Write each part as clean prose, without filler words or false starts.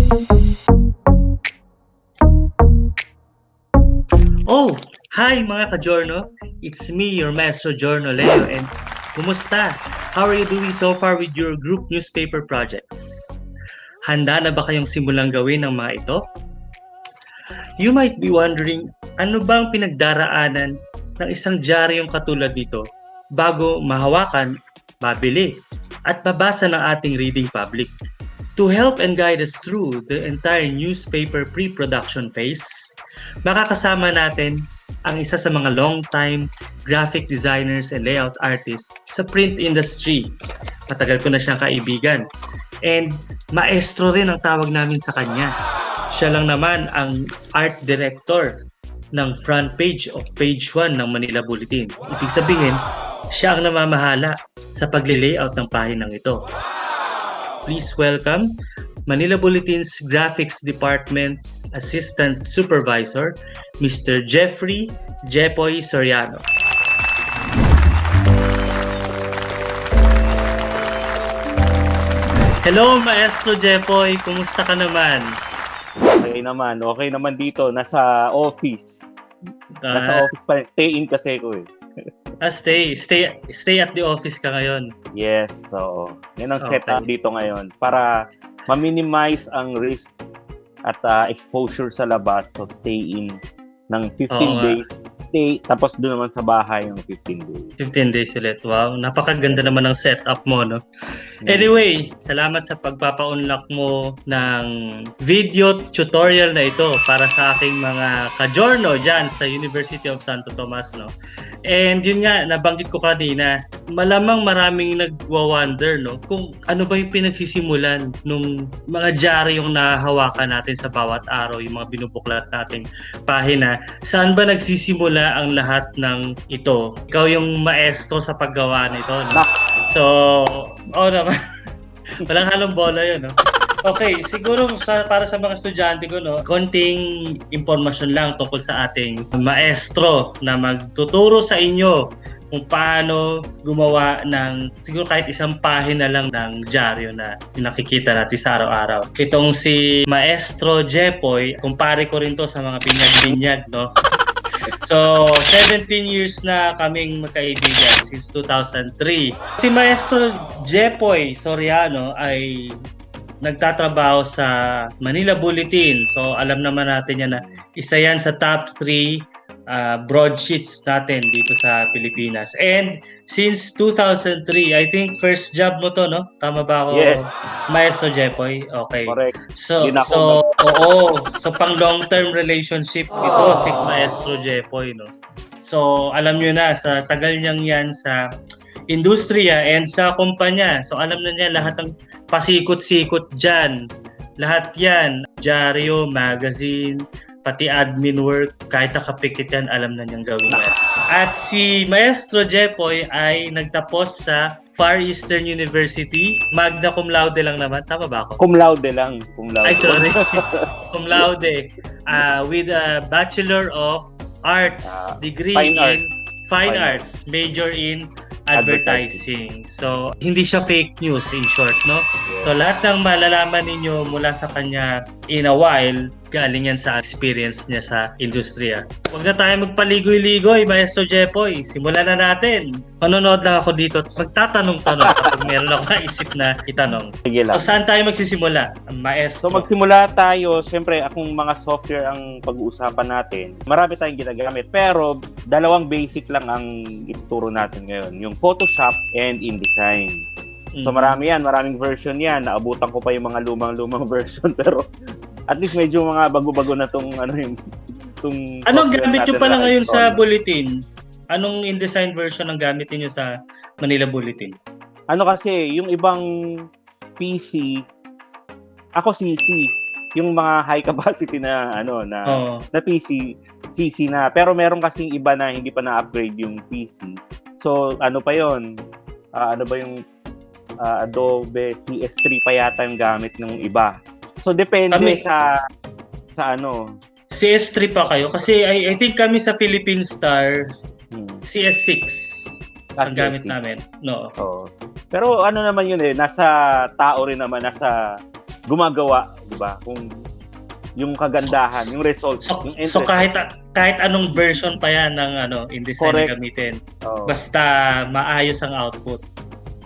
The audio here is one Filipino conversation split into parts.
Oh, hi mga ka-Giorno. It's me, your Maestro Giorno Leo, and kumusta? How are you doing so far with your group newspaper projects? Handa na ba kayong simulang gawin ang mga ito? You might be wondering, ano bang pinagdaraanan ng isang diaryong katulad nito bago mahawakan, mabili, at mabasa ng ating reading public? To help and guide us through the entire newspaper pre-production phase, makakasama natin ang isa sa mga long-time graphic designers and layout artists sa print industry. Matagal ko na siyang kaibigan. And maestro rin ang tawag namin sa kanya. Siya lang naman ang art director ng front page of page 1 ng Manila Bulletin. Ibig sabihin, siya ang namamahala sa pagle-layout ng pahinang ito. Please welcome Manila Bulletin's Graphics Department's Assistant Supervisor, Mr. Jeffrey Jepoy Soriano. Hello, Maestro Jepoy. Kumusta ka naman? Okay naman dito. Nasa office. Nasa office pa rin. Stay in kasi ko eh. Stay at the office ka ngayon. Yes, so yan ang setup dito ngayon para ma-minimize ang risk at exposure sa labas. So stay in ng 15 days. Stay, tapos doon naman sa bahay yung 15 days. 15 days ulit. Wow, napakaganda naman ng setup mo, no? Anyway, salamat sa pagpapa-unlock mo ng video tutorial na ito para sa aking mga ka-Giorno dyan sa University of Santo Tomas, no? And yun nga, nabanggit ko kanina, malamang maraming nagwa-wonder, no? Kung ano ba yung pinagsisimulan nung mga diaryong nahahawakan natin sa bawat araw, yung mga binubuklat nating pahina. Saan ba nagsisimula ang lahat ng ito? Ikaw yung maestro sa paggawa nito, no? So, naman. Walang halong bola yun, no? Okay, siguro para sa mga estudyante ko, no, konting impormasyon lang tungkol sa ating maestro na magtuturo sa inyo kung paano gumawa ng siguro kahit isang pahina lang ng dyaryo na nakikita natin sa araw-araw. Itong si Maestro Jepoy, kumpare ko rin to sa mga binyag-binyag, no? So, 17 years na kaming magkaibigan since 2003. Si Maestro Jepoy Soriano ay nagtatrabaho sa Manila Bulletin. So, alam naman natin yan na isa yan sa top 3 broadsheets natin dito sa Pilipinas. And since 2003, I think first job mo to, no? Tama ba ako? Yes. Maestro Jepoy? Okay. Correct. So pang long-term relationship ito si Maestro Jepoy, no? So, alam nyo na, sa tagal niyang yan sa industriya and sa kumpanya. So, alam na niya lahat ng pasikot-sikot dyan. Lahat yan. Diaryo, magazine, pati admin work, kahit nakapikit yan, alam na niyang gawin yan. At si Maestro Jepoy ay nagtapos sa Far Eastern University. Magna cum laude lang naman. Tama ba ako? Cum laude lang. Ay, sorry. Cum laude. With a Bachelor of Arts degree in Fine Arts. Major in advertising. So, hindi siya fake news in short, no? So, lahat ng malalaman ninyo mula sa kanya in a while, galing yan sa experience niya sa industriya. Huwag na tayo magpaligoy-ligoy, Maestro Jepoy. Simulan na natin. Manonood lang ako dito at magtatanong-tanong kapag meron ako naisip na itanong. Sige lang. So, saan tayo magsisimula? Maestro. So magsimula tayo, siyempre akong mga software ang pag-uusapan natin. Marami tayong ginagamit, pero dalawang basic lang ang ituturo natin ngayon. Yung Photoshop and InDesign. So marami yan, maraming version yan. Naabutan ko pa yung mga lumang-lumang version, pero at least medyo mga bago-bago na tong Anong gamit nyo pala ngayon sa Bulletin? Anong InDesign version ang gamit niyo sa Manila Bulletin? Ano kasi, yung ibang PC, ako CC, yung mga high capacity na na PC, CC na. Pero meron kasing iba na hindi pa na-upgrade yung PC. So, ano pa yon? Ano ba yung Adobe CS3 pa yata yung gamit ng iba. So, depende sa CS3 pa kayo? Kasi I think kami sa Philippine Star, CS6 ang gamit namin. No. Pero ano naman yun nasa tao rin naman, nasa gumagawa, di ba? Kung yung kagandahan, yung result, yung end so result. kahit anong version pa yan ng InDesign na gamitin, basta maayos ang output.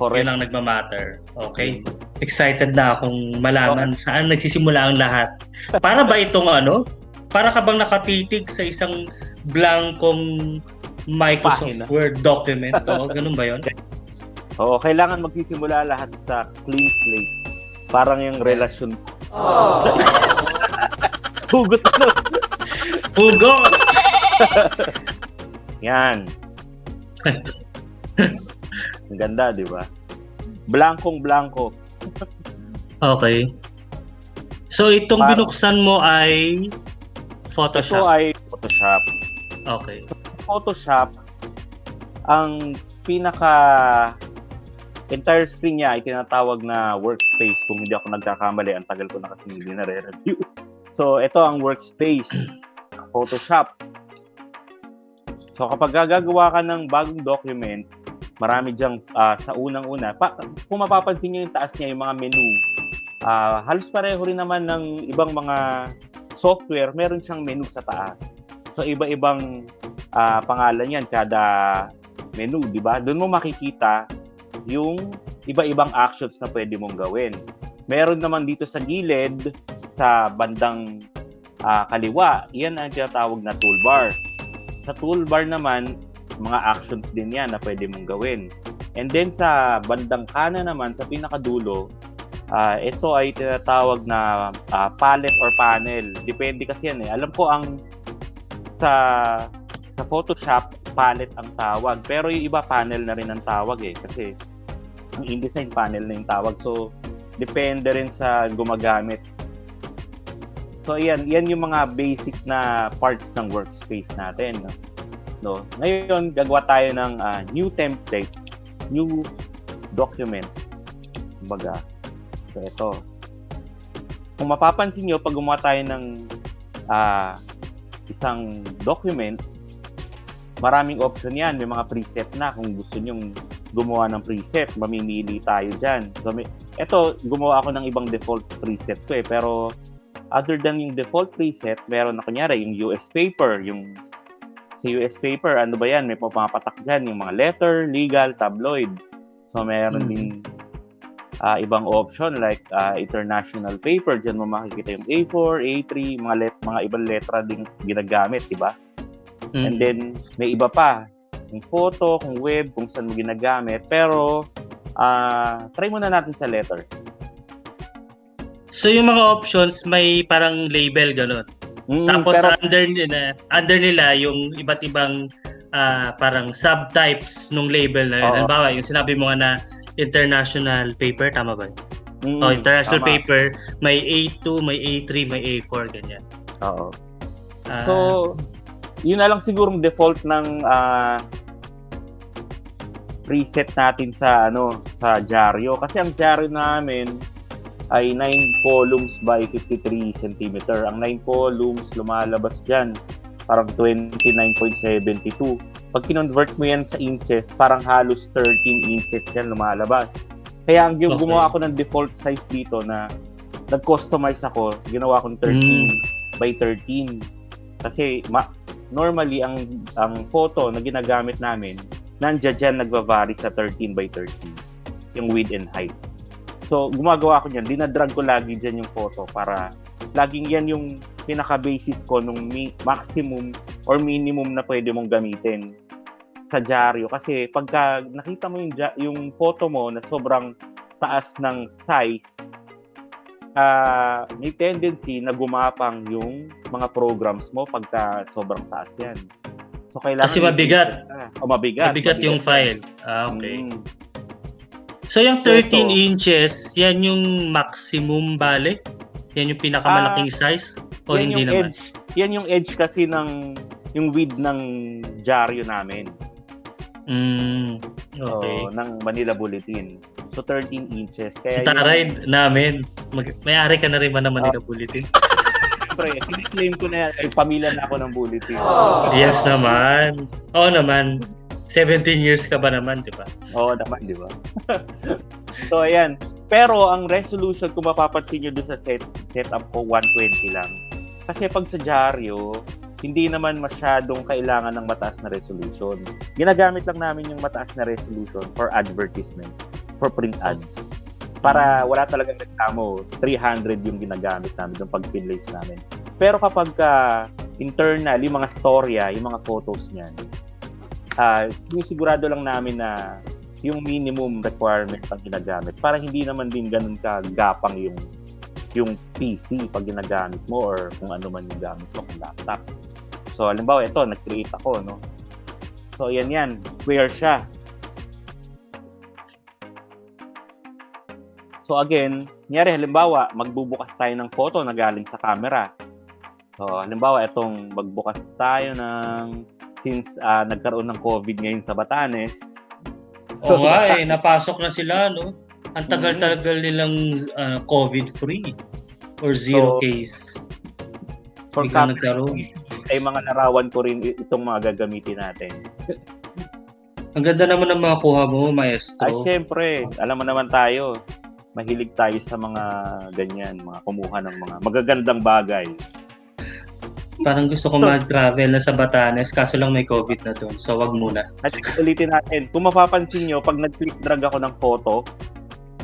Correct. Yun ang nagmamatter. Okay. Excited na akong malaman saan nagsisimula ang lahat. Para ba itong para ka bang nakatitig sa isang blankong Microsoft Word document? Ganun ba yun? Oo, kailangan magsisimula lahat sa clean slate. Parang yung relasyon. Hugot na. Hugot! Yan. Ang ganda, di ba? Blankong-blanko. Okay. So, itong binuksan mo ay Photoshop? Ito ay Photoshop. Okay. So, Photoshop, ang entire screen niya ay tinatawag na workspace. Kung hindi ako nagkakamali, ang tagal ko na kasi hindi na-review. So, ito ang workspace. Photoshop. So, kapag gagawa ka ng bagong document, marami diyang sa unang-una. Kung mapapansin niyo yung taas niya, yung mga menu, halos pareho rin naman ng ibang mga software, meron siyang menu sa taas. So, iba-ibang pangalan yan, kada menu, di ba? Doon mo makikita yung iba-ibang actions na pwede mong gawin. Meron naman dito sa gilid, sa bandang kaliwa, yan ang tinatawag na toolbar. Sa toolbar naman, mga actions din yan na pwede mong gawin. And then sa bandang kanan naman, sa pinakadulo, ito ay tinatawag na palette or panel. Depende kasi yan eh. Alam ko sa Photoshop, palette ang tawag. Pero yung iba, panel na rin ang tawag eh. Kasi ang InDesign panel na yung tawag. So, depende rin sa gumagamit. So, yan yung mga basic na parts ng workspace natin. No? Ngayon, gagawa tayo ng new template, new document. Kumbaga, so ito. Kung mapapansin nyo, pag gumawa tayo ng isang document, maraming option yan. May mga preset na. Kung gusto nyo gumawa ng preset, mamimili tayo dyan. So, ito, gumawa ako ng ibang default preset ko eh. Pero, other than yung default preset, meron na kunyari yung US paper. Sa US paper, ano ba yan? May pumapatak dyan yung mga letter, legal, tabloid. So, meron din ibang option like international paper. Diyan mo makikita yung A4, A3, mga ibang letra din ginagamit, di ba? And then, may iba pa. Kung photo, kung web, kung saan mo ginagamit. Pero, try muna natin sa letter. So, yung mga options, may parang label, gano'n. Tapos, pero, under nila, yung iba't ibang parang subtypes nung label na yun. Halimbawa, yung sinabi mo nga na international paper, tama ba? International tama. Paper, may A2, may A3, may A4, ganyan. Oo. So, yun na lang sigurong default ng preset natin sa dyaryo. Kasi ang dyaryo namin ay 9 columns by 53 cm. Ang 9 columns lumalabas dyan parang 29.72. Pag kinonvert mo yan sa inches, parang halos 13 inches yan lumalabas. Kaya ang gumawa ako ng default size dito na nag-customize ako, ginawa ko ng 13 by 13. Kasi normally ang photo na ginagamit namin, nandiyan dyan nagva-vary sa 13 by 13, yung width and height. So, gumagawa ko niyan. Dinadrag ko lagi dyan yung photo para laging yan yung pinaka-basis ko nung maximum or minimum na pwede mong gamitin sa dyaryo. Kasi pagka nakita mo yung photo mo na sobrang taas ng size, may tendency na gumapang yung mga programs mo pagka sobrang taas yan. So, kailangan kasi mabigat. Mabigat yung file. Okay. So, yung 13 inches, yan yung maximum bale? Yan yung pinakamalaking size? O hindi naman? Yan yung edge kasi yung width ng dyaryo namin. Okay. So, ng Manila Bulletin. So, 13 inches. Kaya taray namin. May-ari ka na rin man ng Manila Bulletin. Siyempre, claim ko na yan. Pamilya na ako ng Bulletin. Yes naman. Oo naman. 17 years ka ba naman, di ba? Oo naman, di ba? So, ayan. Pero ang resolution, kung mapapansin nyo doon sa setup ko, 120 lang. Kasi pag sa dyaryo, hindi naman masyadong kailangan ng mataas na resolution. Ginagamit lang namin yung mataas na resolution for advertisement, for print ads. Para wala talagang reklamo, 300 yung ginagamit namin yung pag-pinlace namin. Pero kapag internal, yung mga storya, yung mga photos niyan, sinisigurado lang namin na yung minimum requirement ang ginagamit para hindi naman din ganun kagapang yung PC pag ginagamit mo or kung ano man yung gamit mo, kung laptop. So, halimbawa, ito, nag-create ako, no? So, yan, square siya. So, again, nyari, halimbawa, magbubukas tayo ng photo na galing sa camera. So, halimbawa, itong magbukas tayo since nagkaroon ng COVID ngayon sa Batanes. So, oo nga napasok na sila, no? Ang tagal-tagal nilang COVID-free or zero case. For nagkaroon. Ay mga larawan ko rin itong mga gagamitin natin. Ang ganda naman ng mga kuha mo, maestro. Ay, syempre. Alam mo naman tayo, mahilig tayo sa mga ganyan, mga kumuha ng mga magagandang bagay. Parang gusto ko mag-travel na sa Batanes, kaso lang may COVID na doon. So, wag muna. At ulitin natin, kung mapapansin nyo, pag nag-click drag ako ng photo,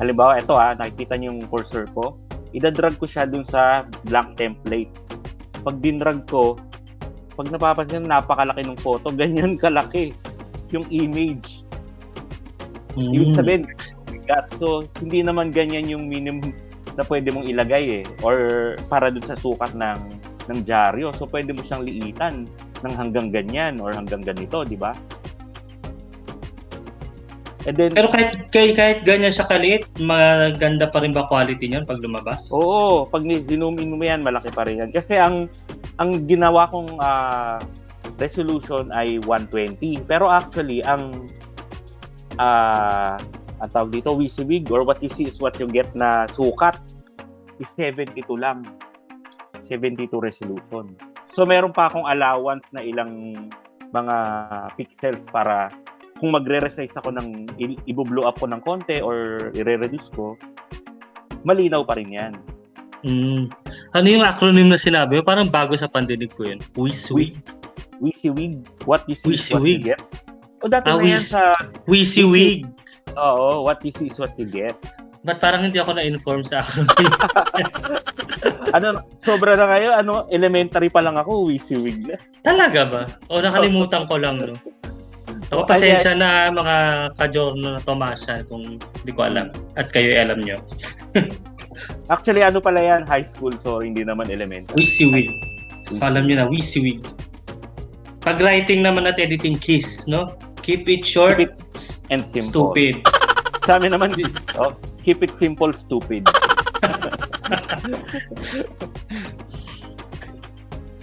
halimbawa, ito nakikita nyo yung cursor ko, idadrag ko siya dun sa blank template. Pag dinrag ko, pag napapansin, napakalaki ng photo, ganyan kalaki yung image. Ibig sabihin, so hindi naman ganyan yung minimum na pwede mong ilagay or para dun sa sukat ng dyaryo. So pwede mo siyang liitan ng hanggang ganyan or hanggang ganito, di ba? And then, pero kahit ganyan siya kaliit, maganda pa rin ba quality niyan pag lumabas? Oo, pag zoom in mo yan, malaki pa rin yan. Kasi ang ginawa kong resolution ay 120. Pero actually, ang tawag dito, WYSIWYG or what you see is what you get na sukat is 72 lang. 72 resolution. So, meron pa akong allowance na ilang mga pixels para kung magre-resize ako ng i-blow up ko ng konti or i-reduce ko, malinaw pa rin yan. Ano yung acronym na sinabi? Parang bago sa pandinig ko yun. WYSIWYG? WYSIWYG. What you see is what you get. O dati na yan sa... WYSIWYG. Oo, what you see is what you get. Ba't parang hindi ako na-inform sa acronym? Sobra na ngayon, elementary pa lang ako, WYSIWYG na. Talaga ba? O nakalimutan ko lang, no? Ako, pasensya na mga ka-journal na Tomasya kung hindi ko alam. At kayo alam nyo. Actually, pala yan? High school, so hindi naman elementary. WYSIWYG. So, alam nyo na, WYSIWYG. Pag writing naman at editing, KISS, no? Keep it short, keep it and simple. Stupid. Sa amin naman, keep it simple, stupid.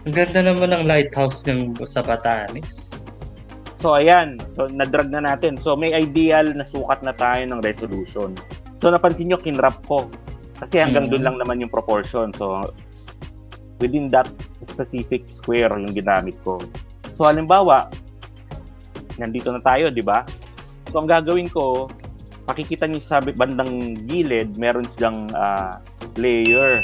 Ang ganda naman ng lighthouse ng sa Batanes. So, ayan. So, nadrag na natin. So, may ideal na sukat na tayo ng resolution. So, napansin nyo, kinrap ko. Kasi hanggang doon lang naman yung proportion. So, within that specific square yung ginamit ko. So, halimbawa, nandito na tayo, di ba? So, ang gagawin ko, makikita niyo sa bandang gilid, meron siyang layer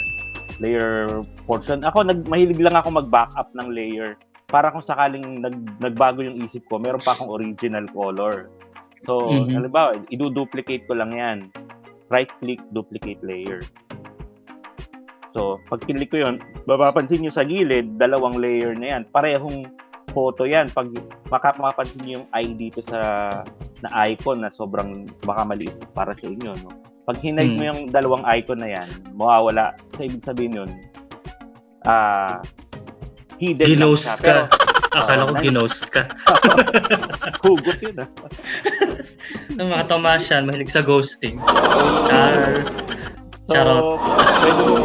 portion. Ako, mahilig lang ako mag-back up ng layer. Para kung sakaling nagbago yung isip ko, meron pa akong original color. So, halimbawa, i-duplicate ko lang yan. Right-click, duplicate layer. So, pag click ko yun, mapapansin nyo sa gilid, dalawang layer na yan. Parehong photo yan. Pag mapapansin nyo yung eye dito na icon na sobrang baka maliit para sa inyo, no? Pag hinide mo yung dalawang icon na yan, mawawala. So, ibig sabihin yun, hidden ginost lang siya. Pero, akala ko ginost ka. Hugot yun, Ng mga Tomasyan, mahilig sa ghosting. Charot. Pwede mo,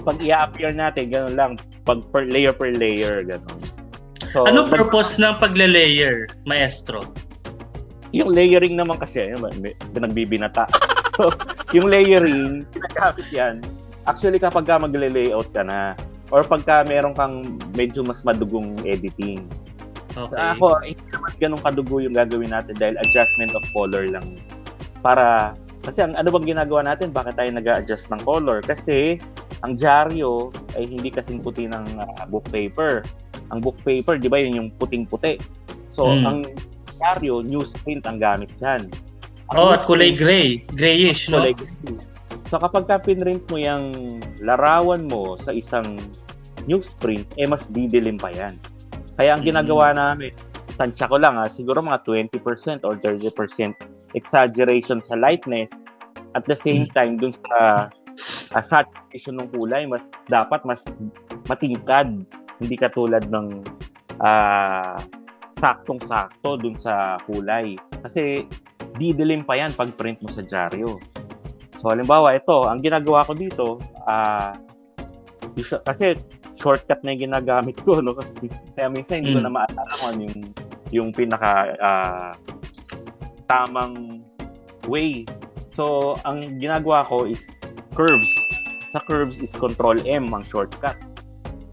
pag i-appear natin, gano'n lang. Pag per layer, gano'n. So, ano purpose ng pagle-layer, maestro? Yung layering naman kasi, nagbibinata. So, yung layering, ginagamit yan. Actually, kapag ka magle-layout ka na, or pagka meron kang medyo mas madugong editing. Okay. So, ako, hindi naman ganun kadugo yung gagawin natin dahil adjustment of color lang. Para Kasi ano bang ginagawa natin? Bakit tayo nag-a-adjust ng color? Kasi ang dyaryo ay hindi kasing puti ng book paper. Ang book paper, di ba, yun yung puting-puti. So, ang dyaryo, newsprint ang gamit dyan. At kulay gray. Grayish, no? Kulay gray. So, kapag pinrint mo yung larawan mo sa isang newsprint, mas didilim pa yan. Kaya ang ginagawa namin, tansya ko lang, siguro mga 20% or 30% exaggeration sa lightness. At the same time, dun sa saturation ng kulay, dapat mas matingkad. Hindi katulad ng saktong-sakto dun sa kulay. Kasi didilim pa yan pag print mo sa dyaryo. So, halimbawa, ito, ang ginagawa ko dito, kasi shortcut na yung ginagamit ko, no? Kaya minsan hindi ko na maalala kung yung pinaka tamang way. So, ang ginagawa ko is curves. Sa curves is Control M ang shortcut.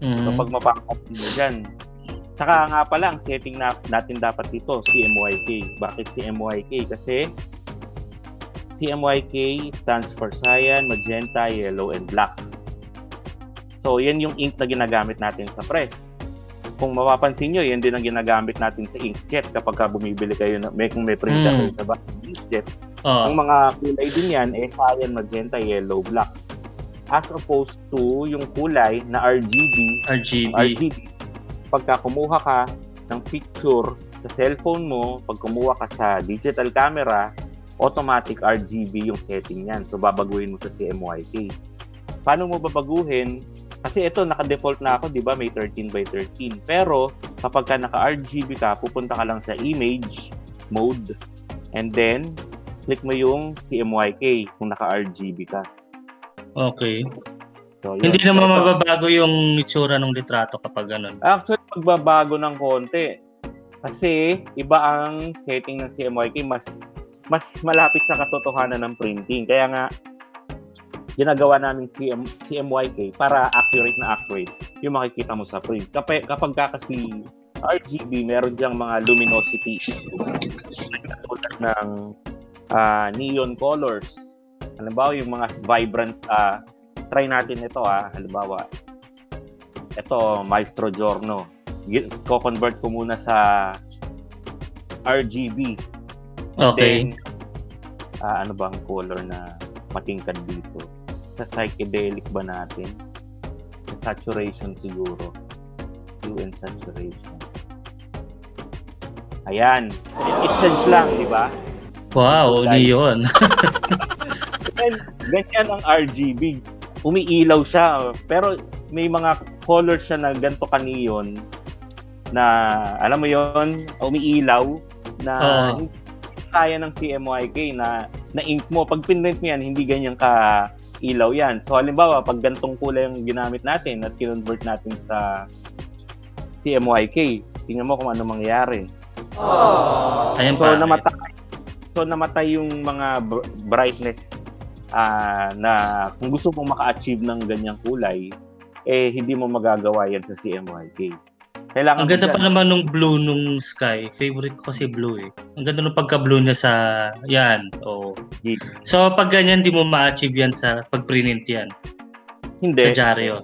So, pag mapapansin mo dyan. Saka nga pala, ang setting natin dapat dito, CMYK. Bakit CMYK? Kasi CMYK stands for cyan, magenta, yellow, and black. So, yan yung ink na ginagamit natin sa press. Kung mapapansin nyo, yan din ang ginagamit natin sa inkjet kapag bumibili kayo, kung may printer kayo sa back inkjet. Ang mga kulay din yan, cyan, magenta, yellow, black. As opposed to yung kulay na RGB. Pagka kumuha ka ng picture sa cellphone mo, pag kumuha ka sa digital camera, automatic RGB yung setting yan. So, babaguhin mo sa CMYK. Paano mo babaguhin? Kasi ito, naka-default na ako, di ba? May 13x13. Pero, kapag ka naka-RGB ka, pupunta ka lang sa image mode. And then, click mo yung CMYK kung naka-RGB ka. Okay. So, hindi naman mababago yung itsura ng litrato kapag ganun. Actually, magbabago ng konti. Kasi, iba ang setting ng CMYK. Mas malapit sa katotohanan ng printing. Kaya nga, ginagawa namin CMYK para accurate yung makikita mo sa print. Kapag kasi RGB, meron diyang mga luminosity tulad ng neon colors. Halimbawa, yung mga vibrant, try natin ito halimbawa, ito, Maestro Giorno. Ko-convert ko muna sa RGB. Okay. Then, ano bang color na matingkad dito? Sa psychedelic ba natin? Sa saturation siguro. Hue and saturation. Ayan. Exchange lang, di ba? Wow, neon. Ganyan ang RGB. Umiilaw siya. Pero may mga color siya na ganito ka-neon na, alam mo yon, umiilaw na kaya ng CMYK na ink mo. Pag pinrint mo yan, hindi ganyan ka ilaw yan. So, halimbawa, pag gantong kulay yung ginamit natin at kinonvert natin sa CMYK, tingnan mo kung ano mangyayari. Ayan so, namatay yung mga brightness na kung gusto mong maka-achieve ng ganyang kulay, hindi mo magagawa yan sa CMYK. Kailangan ang ganda pa naman nung blue nung sky. Favorite ko kasi blue eh. Ang ganda nung pagka-blue niya sa yan. So pag ganyan, di mo ma-achieve yan sa pag-print yan? Hindi. Sa dyaryo?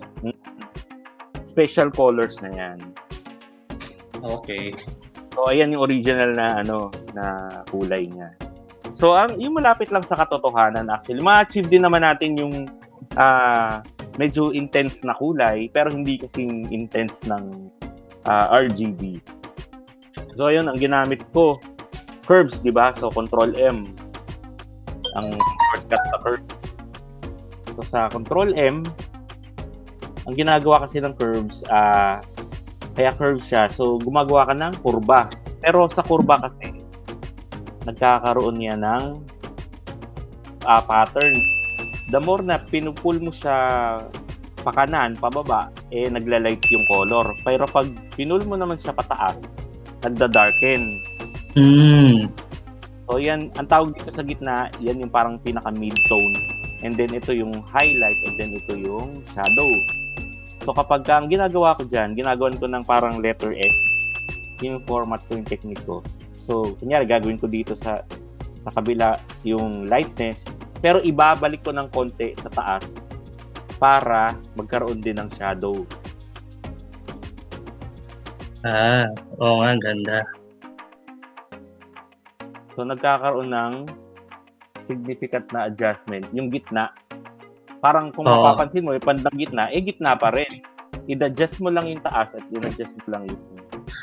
Special colors na yan. Okay. So ayan yung original na na kulay niya. So yung malapit lang sa katotohanan actually. Ma-achieve din naman natin yung medyo intense na kulay pero hindi kasing intense ng RGB. So ayun ang ginamit ko, curves, di ba? So Control M ang shortcut sa curves. So sa Control M, ang ginagawa kasi ng curves, kaya curves siya. So gumagawa ka ng kurba. Pero sa kurba kasi nagkakaroon niya ng patterns. The more na pinupull mo siya pakanan, pababa, nagla-light yung color. Pero pag pinul mo naman siya pataas, nagda-darken. So yan, ang tawag dito sa gitna, yan yung parang pinaka-mid-tone. And then ito yung highlight, and then ito yung shadow. So kapag ang ginagawa ko dyan, ginagawan ko ng parang letter S. Yung format ko, yung technique ko. So, kunyari, gagawin ko dito sa kabila yung lightness, pero ibabalik ko ng konti sa taas para magkaroon din ng shadow. Oo nga, ganda. So, nagkakaroon ng significant na adjustment. Yung gitna, parang kung mapapansin mo, yung bandang gitna, gitna pa rin. I-adjust mo lang yung taas at i-adjust mo lang yung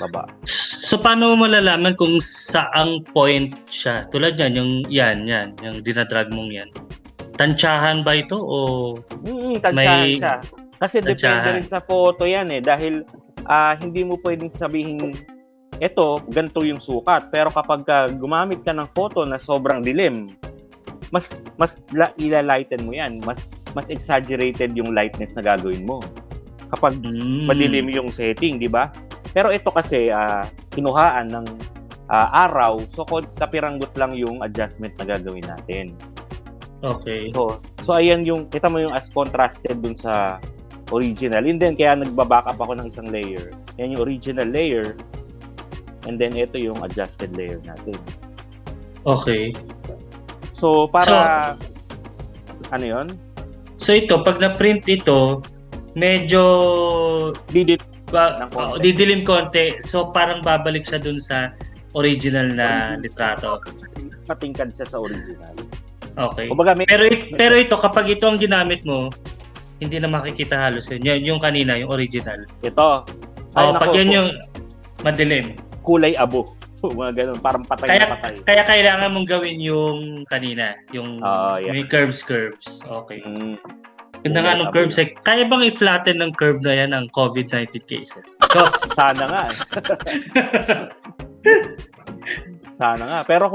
baba. So, paano mo malalaman kung saang point siya? Tulad yan, yung dinadrag mong yan. Tansyahan ba ito o tansyahan siya. Kasi tansyahan. Depende rin sa photo yan dahil hindi mo pwedeng sabihin eto, ganito yung sukat. Pero kapag gumamit ka ng photo na sobrang dilim, mas ilalighten mo yan. Mas exaggerated yung lightness na gagawin mo. Kapag madilim yung setting, di ba? Pero ito kasi kinuhaan ng araw, so kapiranggot lang yung adjustment na gagawin natin. Okay. So ayan yung, kita mo yung as contrasted dun sa original. And then, kaya nagbaback up ako ng isang layer. Yan yung original layer. And then, ito yung adjusted layer natin. Okay. So, para... ano yun? So, ito, pag na-print ito, medyo... didilim konti. So, parang babalik siya dun sa original na litrato. Patingkad siya sa original. Okay. Kumbaga, pero ito, kapag ito ang ginamit mo, hindi na makikita halos yun. Yung kanina, yung original. Ito. Pag yan yung madilim. Kulay abo. Mga ganun, parang patay na patay. Kaya kailangan mong gawin yung kanina. Yung curves. Okay. Ganda nga ng curves. Kaya bang i-flatten ng curve na yan ang COVID-19 cases? Sana nga. Sana nga. Pero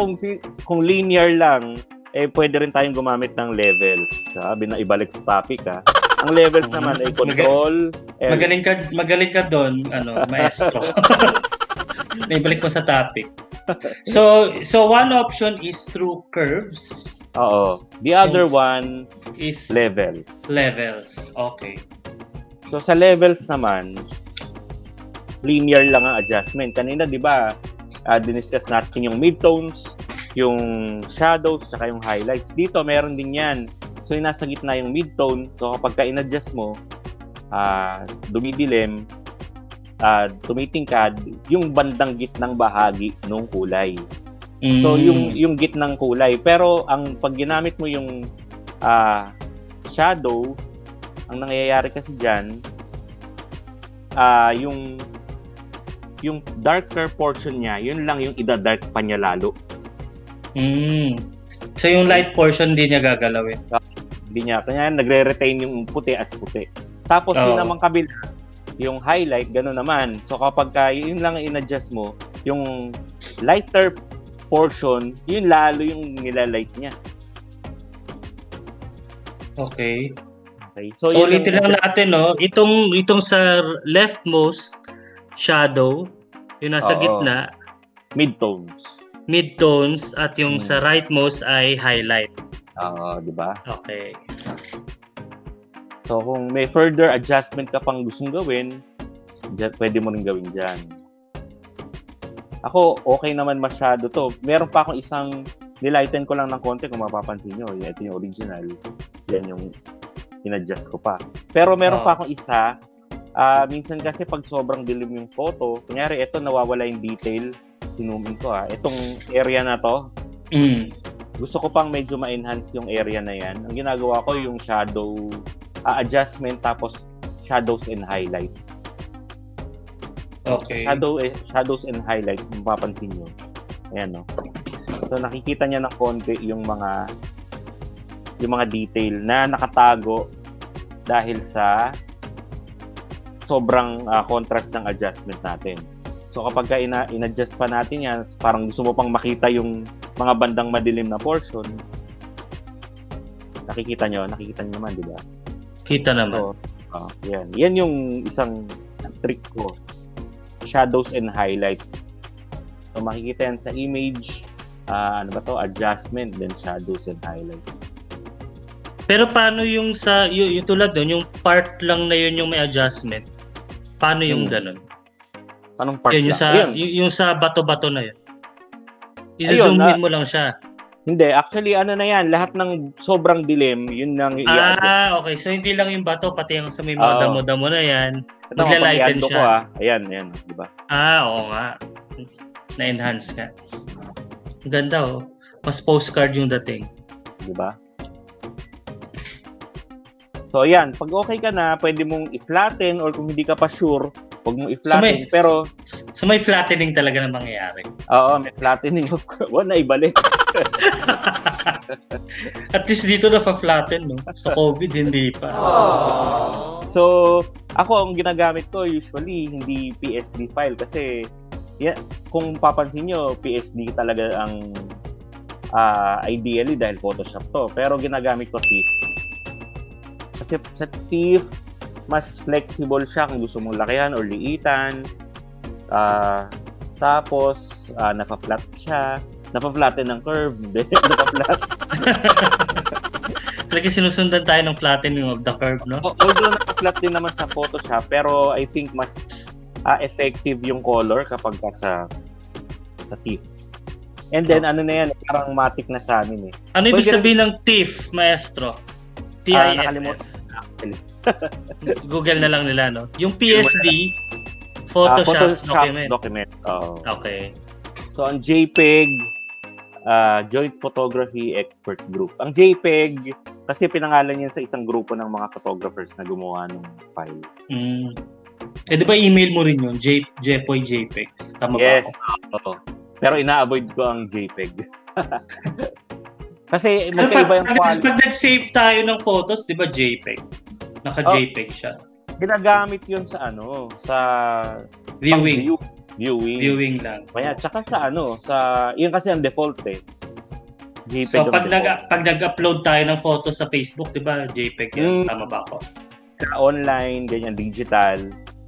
kung linear lang, pwede rin tayong gumamit ng levels. Sabi na ibalik sa topic Ang levels naman ay control. Magaling ka doon, maestro. Naibalik mo sa topic. So one option is through curves. Oo. The other one is levels. Levels. Okay. So sa levels naman, linear lang ang adjustment. Kanina, di ba, diniscuss natin yung midtones, yung shadows, saka yung highlights. Dito, meron din yan. So, yung nasa gitna yung midtone. So, kapag ka-in-adjust mo, dumidilim, tumitingkad, yung bandang gitnang bahagi ng kulay. So, yung gitnang kulay. Pero, pag ginamit mo yung shadow, ang nangyayari kasi dyan, yung darker portion niya, yun lang yung ida-dark pa niya lalo. So, yung light portion hindi niya gagalawin? Hindi niya. Kanya nagre-retain yung puti as puti. Tapos yun naman kabila, yung highlight, gano'n naman. So, kapag yun lang in-adjust mo, yung lighter portion, yun lalo yung nilalight niya. Okay. So ulitin lang natin, no? Itong sa leftmost shadow, yung nasa gitna, midtones, at yung sa rightmost ay highlight. Di ba? Okay. So kung may further adjustment ka pang gustong gawin, pwede mo rin gawin dyan. Ako, okay naman masyado to. Meron pa akong isang nilighten ko lang ng konti kung mapapansin nyo. Ito yung original. Yan yung in-adjust ko pa. Pero meron pa akong isa. Minsan kasi pag sobrang dilim yung photo, kunyari ito nawawala yung detail. Sinumin ko Itong area na to, gusto ko pang medyo ma-enhance yung area na yan. Ang ginagawa ko yung shadow adjustment tapos shadows and highlights. Okay. Shadows and highlights, mapapansin nyo. Ayan, no? So, nakikita niya ng konti yung mga detail na nakatago dahil sa sobrang contrast ng adjustment natin. So, kapag in-adjust pa natin yan, parang gusto mo pang makita yung mga bandang madilim na portion, nakikita nyo naman, di ba? Kita naman. So, yan. Yan yung isang trick ko. Shadows and highlights. So, makikita yan sa image, adjustment, then shadows and highlights. Pero paano yung yung tulad doon, yung part lang na yun yung may adjustment? Paano yung ganun? Anong part yun, lang? Yung sa bato-bato na yun. I-zoom in mo lang siya. Hindi, actually ano na yan, lahat ng sobrang dilim, yun lang i-adjust. Okay. So hindi lang yung bato, pati yung sa may mga Oo. damo-damo na yan, Ito, magla-lighten mapag-i-ando ko siya. Ayan, di ba? Oo nga. Na-enhance ka. Ganda oh. Mas postcard yung dating. Di ba? So ayan, pag okay ka na, pwede mong i-flatten or kung hindi ka pa sure, huwag mong i-flatten. Pero so may flattening talaga na mangyayari. Oo, may flattening. Wala na ibalik. At least dito na-flatten, no? Sa COVID, hindi pa. So, ako ang ginagamit ko usually hindi PSD file kasi kung papansin nyo, PSD talaga ang ideally dahil Photoshop to. Pero ginagamit ko TIFF. Kasi sa TIFF, mas flexible siya kung gusto mong lakihan or liitan. Tapos, naka-flat siya. Napa-flatten ng curve. Napa-flat. Talaga sinusundan tayo ng flattening of the curve, no? Although naka-flat din naman sa Photoshop, pero I think mas effective yung color kapag sa TIFF. And then, ano na yan, parang matic na sa amin eh. Ano ibig sabihin ng TIFF, maestro? TIFF. Nakalimutan actually. Google na lang nila, no? Yung PSD, Photoshop document. Okay. So, ang JPEG, Joint Photography Expert Group. Ang JPEG, kasi pinangalan yan sa isang grupo ng mga photographers na gumawa ng file. Di ba email mo rin yun? Jepoy JPEGs. Tama yes, ba ako? Pero ina-avoid ko ang JPEG. Kasi magkaiba yung quality. Pag nag-save tayo ng photos, di ba JPEG? Naka-JPEG siya. Ginagamit yun sa sa viewing lang. Kaya tsaka sa yun kasi ang default eh. JPEG so pag nag-upload tayo ng photos sa Facebook, di ba JPEG yan? Tama ba ako? Sa online, ganyan digital,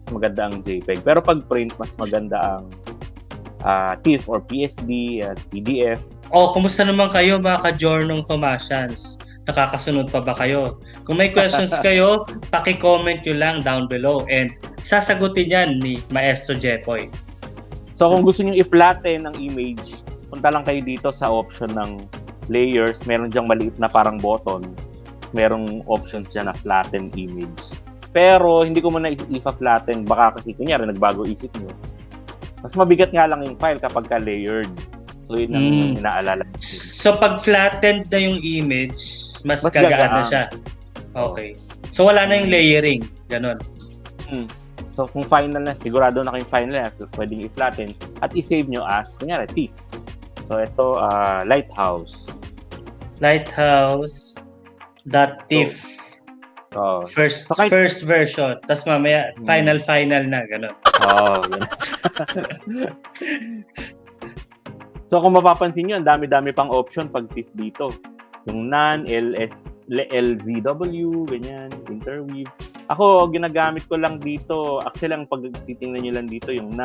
mas maganda ang JPEG. Pero pag print, mas maganda ang TIFF or PSD at PDF. Kumusta naman kayo mga ka-Jornong Tomasians? Nakakasunod pa ba kayo? Kung may questions kayo, paki-comment nyo lang down below and sasagutin yan ni Maestro Jepoy. So kung gusto nyo i-flatten ang image, punta lang kayo dito sa option ng layers. Meron dyang maliit na parang button. Merong options dyan na flatten image. Pero hindi ko muna i-flatten. Baka kasi kunyari nagbago isip nyo. Mas mabigat nga lang yung file kapag ka-layered. So yun ang inaalala. So pag flattened na yung image, mas gagaan na siya. Okay. So wala na yung layering. Ganon. So kung final na, sigurado na kayong final na, so pwedeng i-flatten at i-save nyo as, kunyari, TIFF. So ito, Lighthouse. Lighthouse.tiff. First version. Tapos mamaya, final na. Ganon. Ganun. So kung mapapansin nyo, ang dami-dami pang option pag TIFF dito. Yung LZW, ganyan, interweave. Ako, ginagamit ko lang dito. Actually, ang pagtitingnan nyo lang dito, yung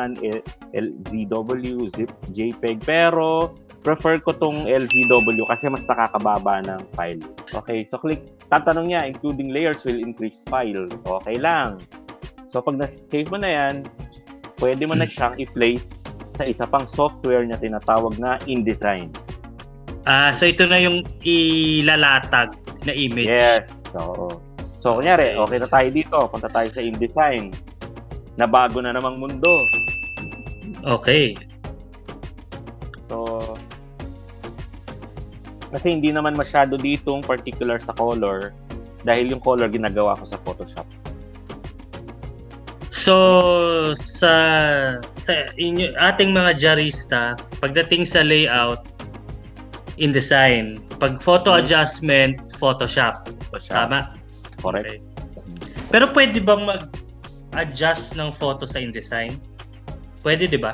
LZW, zip, JPEG. Pero, prefer ko tong LZW kasi mas nakakababa ng file. Okay, so tatanong niya, including layers will increase file. Okay lang. So, pag na-save mo na yan, pwede mo na siyang i-place sa isa pang software na tinatawag na InDesign. So ito na yung ilalatag na image. Yes. So kunyari, okay na tayo dito. Punta tayo sa InDesign. Nabago na namang mundo. Okay. So, kasi hindi naman masyado ditong particular sa color dahil yung color ginagawa ko sa Photoshop. So, sa ating mga jarista, pagdating sa layout, InDesign. Pag photo adjustment, Photoshop. Tama? Correct. Okay. Pero pwede bang mag-adjust ng photo sa InDesign? Pwede, di ba?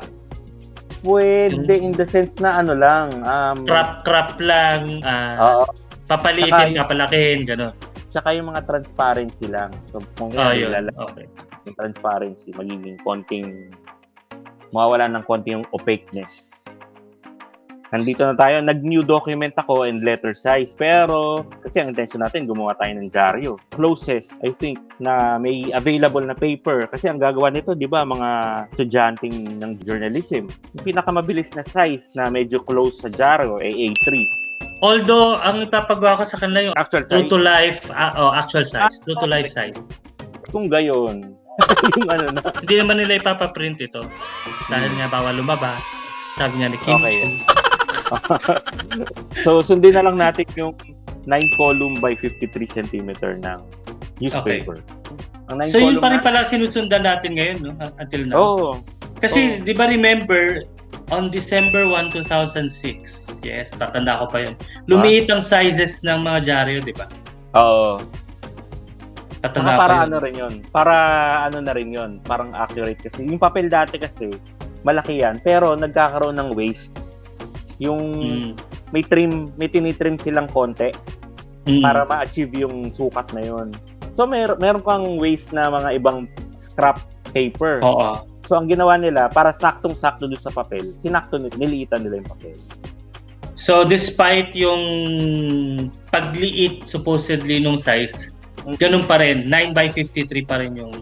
Pwede in the sense na lang. Crop lang. Papalitin, papalakihin, gano'n. Tsaka yung mga transparency lang. So, kung okay. Yung transparency, magiging mawawala ng konting yung opaqueness. Nandito na tayo, nag-new document ako and letter size. Pero, kasi ang intention natin, gumawa tayo ng dyaryo. Closest, I think, na may available na paper. Kasi ang gagawa nito, di ba, mga estudyanteng ng journalism. Yung pinakamabilis na size na medyo close sa dyaryo ay A3. Although, ang ipapagawa ko sa kanila yung Actual true size. to life, actual size, true to life size. Kung gayon, yung ano na. Hindi naman nila ipapaprint ito. Dahil nga bawal lumabas. Sabi nga ni Kim Okay. Chu. So, sundin na lang natin yung 9 column by 53 cm ng newspaper. Ang 9 So, yun column pa rin pala sinusundan natin ngayon, no? Until now. Oo. Kasi, di ba remember, on December 1, 2006, yes, tatanda ko pa yun, lumiit ang sizes ng mga dyaryo, di ba? Oo. Tatanda Para ko yun. ano rin yun. Para ano na rin yun. Parang accurate kasi. Yung papel dati kasi, malaki yan. Pero nagkakaroon ng waste. Yung may tinitrim silang konti para ma-achieve yung sukat na yun. So, meron kang waste na mga ibang scrap paper. Oo. So, ang ginawa nila, para saktong-sakto doon sa papel, niliitan nila yung papel. So, despite yung pagliit supposedly nung size, ganun pa rin, 9 by 53 pa rin yung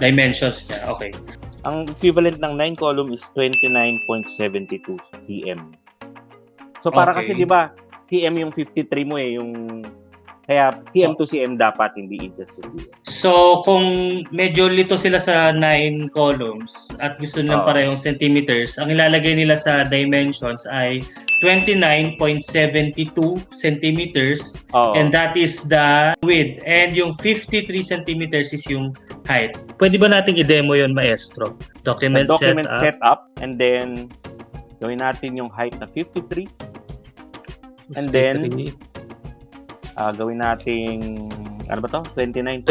dimensions niya. Okay. Ang equivalent ng 9 column is 29.72 cm. So, para kasi, di ba, cm yung 53 mo yung kaya cm to cm dapat, hindi inches to cm. So, kung medyo lito sila sa 9 columns at gusto nilang parehong centimeters, ang ilalagay nila sa dimensions ay 29.72 centimeters and that is the width. And yung 53 centimeters is yung height. Pwede ba nating i-demo yun, maestro? Document setup and then gawin natin yung height na 53. And then gawin nating, ano ba to? 29.72.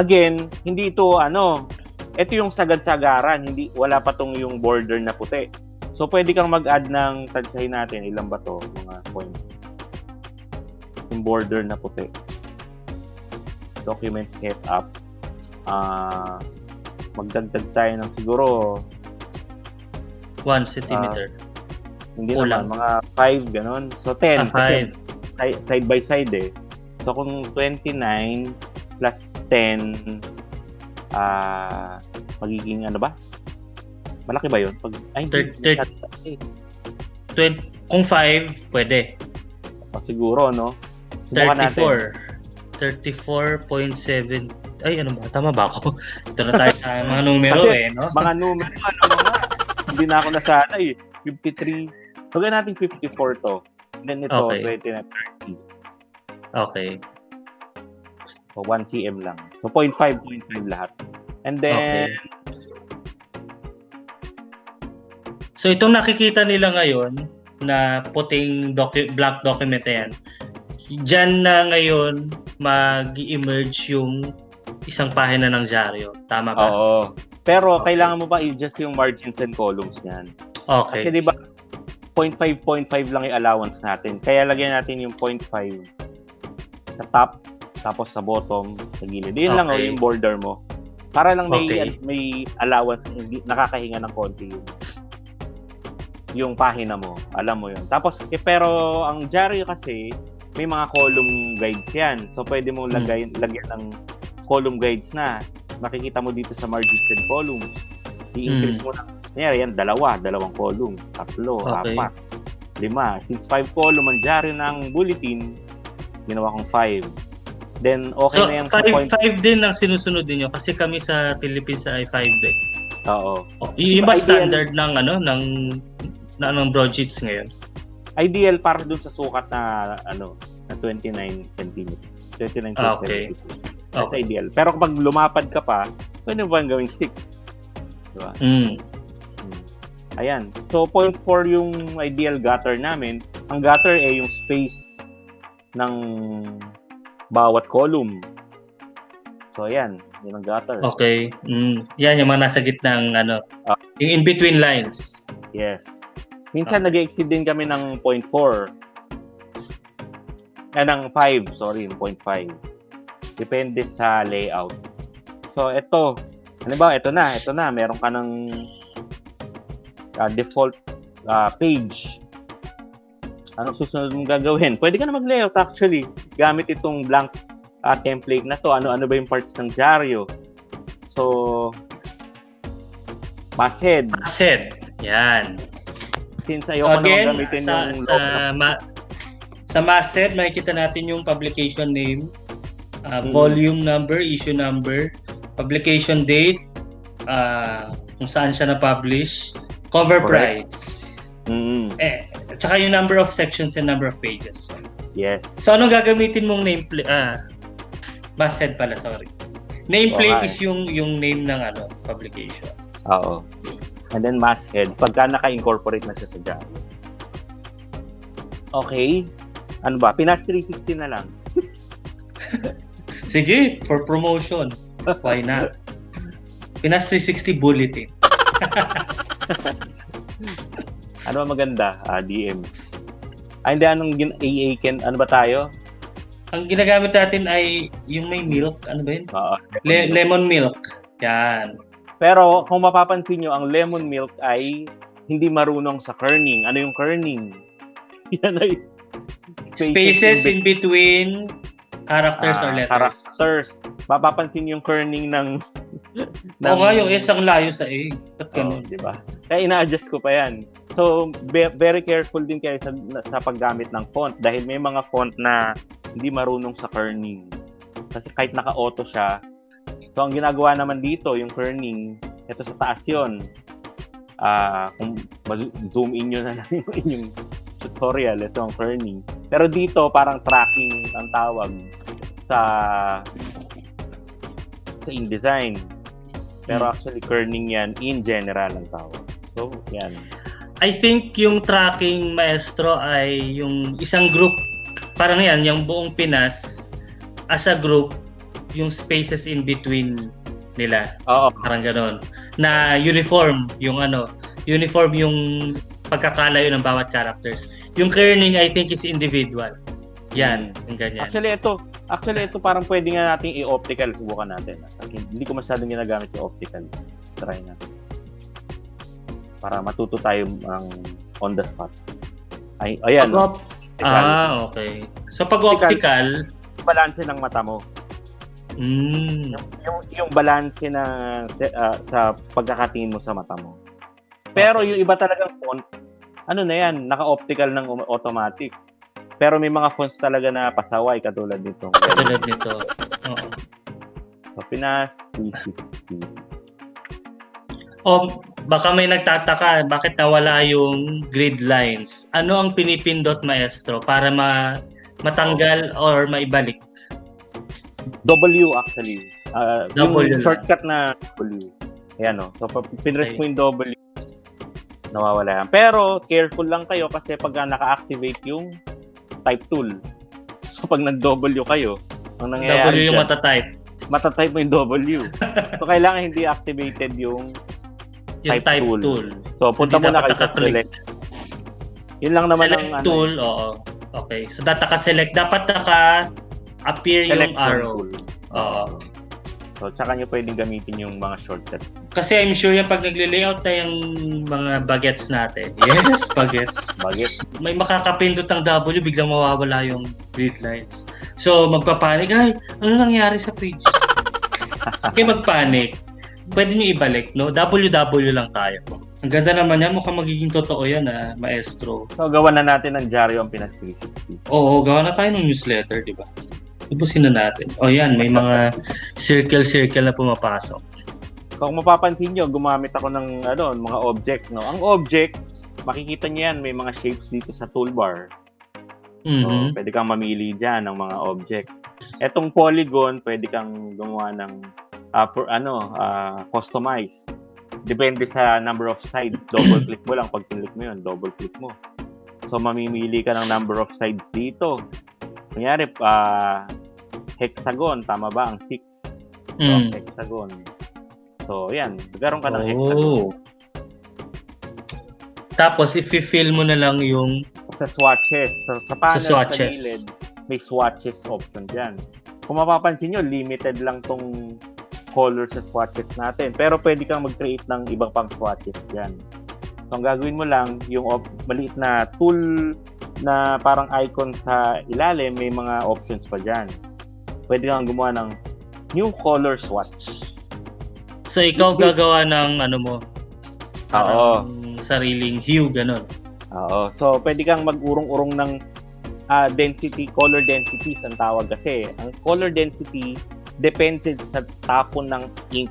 Again, hindi ito, ito yung sagad-sagaran, wala pa tong yung border na puti. So, pwede kang mag-add ng, tansahin natin, ilan ba to? Mga point. Yung border na puti. Document setup. Magdagdag tayo ng siguro 1 centimeter. Hindi naman, mga 5, ganun. So, 10. 5. Side by side eh. So, kung 29 plus 10, magiging ano ba? Malaki ba yun? 20, kung 5, pwede. Siguro, no? Subukan 34.7. Ay, ano ba? Tama ba ako? Ito na tayo sa mga numero no? Mga numero, hindi na ako nasanay. 53. Huwag natin 54 to. Then ito, 20 na 30. Okay. So, 1 cm lang. So, 0.5 lahat. And then, so, itong nakikita nila ngayon na puting black document na yan, dyan na ngayon mag-emerge yung isang pahina ng dyaryo. Tama ba? Oo. Pero, kailangan mo ba i-adjust yung margins and columns niyan? Okay. Kasi, di ba, 0.5 lang yung allowance natin. Kaya lagyan natin yung 0.5 sa top, tapos sa bottom, sa gilid. Yun lang yung border mo. Para lang may allowance, nakakahinga ng konti yung pahina mo. Alam mo yun. Tapos, pero ang dyaryo kasi, may mga column guides yan. So, pwede mong lagyan ng column guides na. Makikita mo dito sa margins and columns. I-increase mo na. Yan, dalawang column, 3, 4, 5. Since 5 column ang dyaryo ng bulletin, ginawa kong 5. Then, okay so, na yung 5 din ang sinusunod ninyo kasi kami sa Philippines ay 5 din. Oo. Yung ba standard ng broadsheets ngayon? Ideal para dun sa sukat na 29 cm. 29 cm. That's ideal. Pero kapag lumapad ka pa, pwede mo ba gawing 6? Diba? Ayan. So, 0.4 yung ideal gutter namin. Ang gutter yung space ng bawat column. So, ayan. Yun ang gutter. Okay. Yan, yung mga nasa gitnang, yung in-between lines. Yes. Minsan, nag-exceed din kami ng 0.4. Ng 5. Sorry, 0.5. Depende sa layout. So, ito. Ano ba? Ito na. Meron ka ng default page. Anong susunod mong gagawin? Pwede ka na mag-layout actually. Gamit itong blank template na to. Ano ba yung parts ng dyaryo? So, masthead. Yan. Since So ayoko again, naman gamitin sa, yung sa, sa masthead, makikita natin yung publication name, volume number, issue number, publication date, kung saan siya na-publish, cover Correct. price, Mm-hmm. at saka yung number of sections and number of pages. Yes. So anong gagamitin mong nameplate? Masthead pala, sorry. Nameplate is yung name ng publication. Oo. And then masthead, pagka naka-incorporate na siya sa Java. Okay. Ano ba? Pinas 360 na lang. Sige, for promotion. Why not? Pinas 360 Bulletin. Ano ba maganda? DM. Hindi, anong AA ano ba tayo? Ang ginagamit natin ay yung may milk. Ano ba yun? Lemon milk. Yan. Pero kung mapapansin nyo, ang lemon milk ay hindi marunong sa kerning. Ano yung kerning? Yan ay spaces in between characters or letters. Characters. Mapapansin yung kerning ng Oo nga, yung isang layo sa A. Ba't ganun? Diba? Kaya ina-adjust ko pa yan. So, very careful din kayo sa paggamit ng font dahil may mga font na hindi marunong sa kerning. Kasi kahit naka-auto siya, so ang ginagawa naman dito, yung kerning, ito sa taas yun. Kung zoom in nyo na lang yung inyong tutorial, ito ang kerning. Pero dito, parang tracking ang tawag sa InDesign. Pero actually, kerning yan in general ang tawag. So, yan. I think yung tracking, maestro, ay yung isang group, parang yan, yung buong Pinas, as a group, yung spaces in between nila. Oo. Parang gano'n. Na uniform yung uniform yung pagkakalayo ng bawat characters. Yung kerning, I think, is individual. Yan, yung ganyan. Actually, ito parang pwede nga nating i-optical. Subukan natin. Hindi ko masyadong ginagamit yung optical. Try natin. Para matuto tayo on the spot. Ayan. Okay. So, pag optical, balanse ng mata mo. Yung balanse na sa pagkakatingin mo sa mata mo. Pero yung iba talagang font, ano na yan, naka-optical ng automatic. Pero may mga fonts talaga na pasaway katulad nito. Katulad nito. Oo. So, Pinas 360. Baka may nagtataka, bakit nawala yung grid lines? Ano ang pinipindot, maestro, para matanggal or maibalik? W actually. W yung shortcut na W. Ayan o. So, pinress mo yung W, nawawala yan. Pero, careful lang kayo kasi pag naka-activate yung type tool. So, pag nag-W kayo, ang nangyayari W yung matatype. Matatype mo yung W. So, kailangan hindi activated yung type tool. So, punta mo na kayo sa select. Yun lang naman select ang tool, oo. Okay. So, select. Dapat naka-appear yung arrow. Oo. So, tsaka nyo pwedeng gamitin yung mga shortcut. Kasi I'm sure yung pag nagle-layout na yung mga bagets natin. Yes, bagets. May makakapindot ng W, biglang mawawala yung grid lines. So, magpapanik. Ay, ano nangyari sa page? Okay, magpanik. Pwede nyo ibalik, no? WW lang tayo. Ang ganda naman yan. Mukhang magiging totoo yan, maestro. So, gawa na natin ng dyaryo ang Pinas 360. Oo, gawa na tayo ng newsletter, di ba? Ibusin na natin. Yan, may mga circle na pumapasok. Kung mapapansin nyo, gumamit ako ng mga object. No? Ang object, makikita nyo yan, may mga shapes dito sa toolbar. So, pwede kang mamili dyan ng mga object. Etong polygon, pwede kang gumawa ng customize. Depende sa number of sides. Double click mo lang. Pag click mo yun, double click mo. So, mamimili ka ng number of sides dito. Kunyari, hexagon. Tama ba? Ang 6. So, hexagon. So, yan. Nagkaroon ka ng hexagon. Tapos, i-fill mo na lang yung sa swatches. Sa panel sa gilid, may swatches option dyan. Kung mapapansin nyo, limited lang tong color sa swatches natin. Pero pwede kang mag-create ng ibang pang swatches dyan. So, ang gagawin mo lang, yung maliit na tool na parang icon sa ilalim, may mga options pa dyan. Pwede kang gumawa ng new color swatch. So, ikaw gagawa ng sariling hue, ganun. Oo. So, pwede kang mag-urong-urong ng color densities ang tawag kasi. Ang color density depende sa tapon ng ink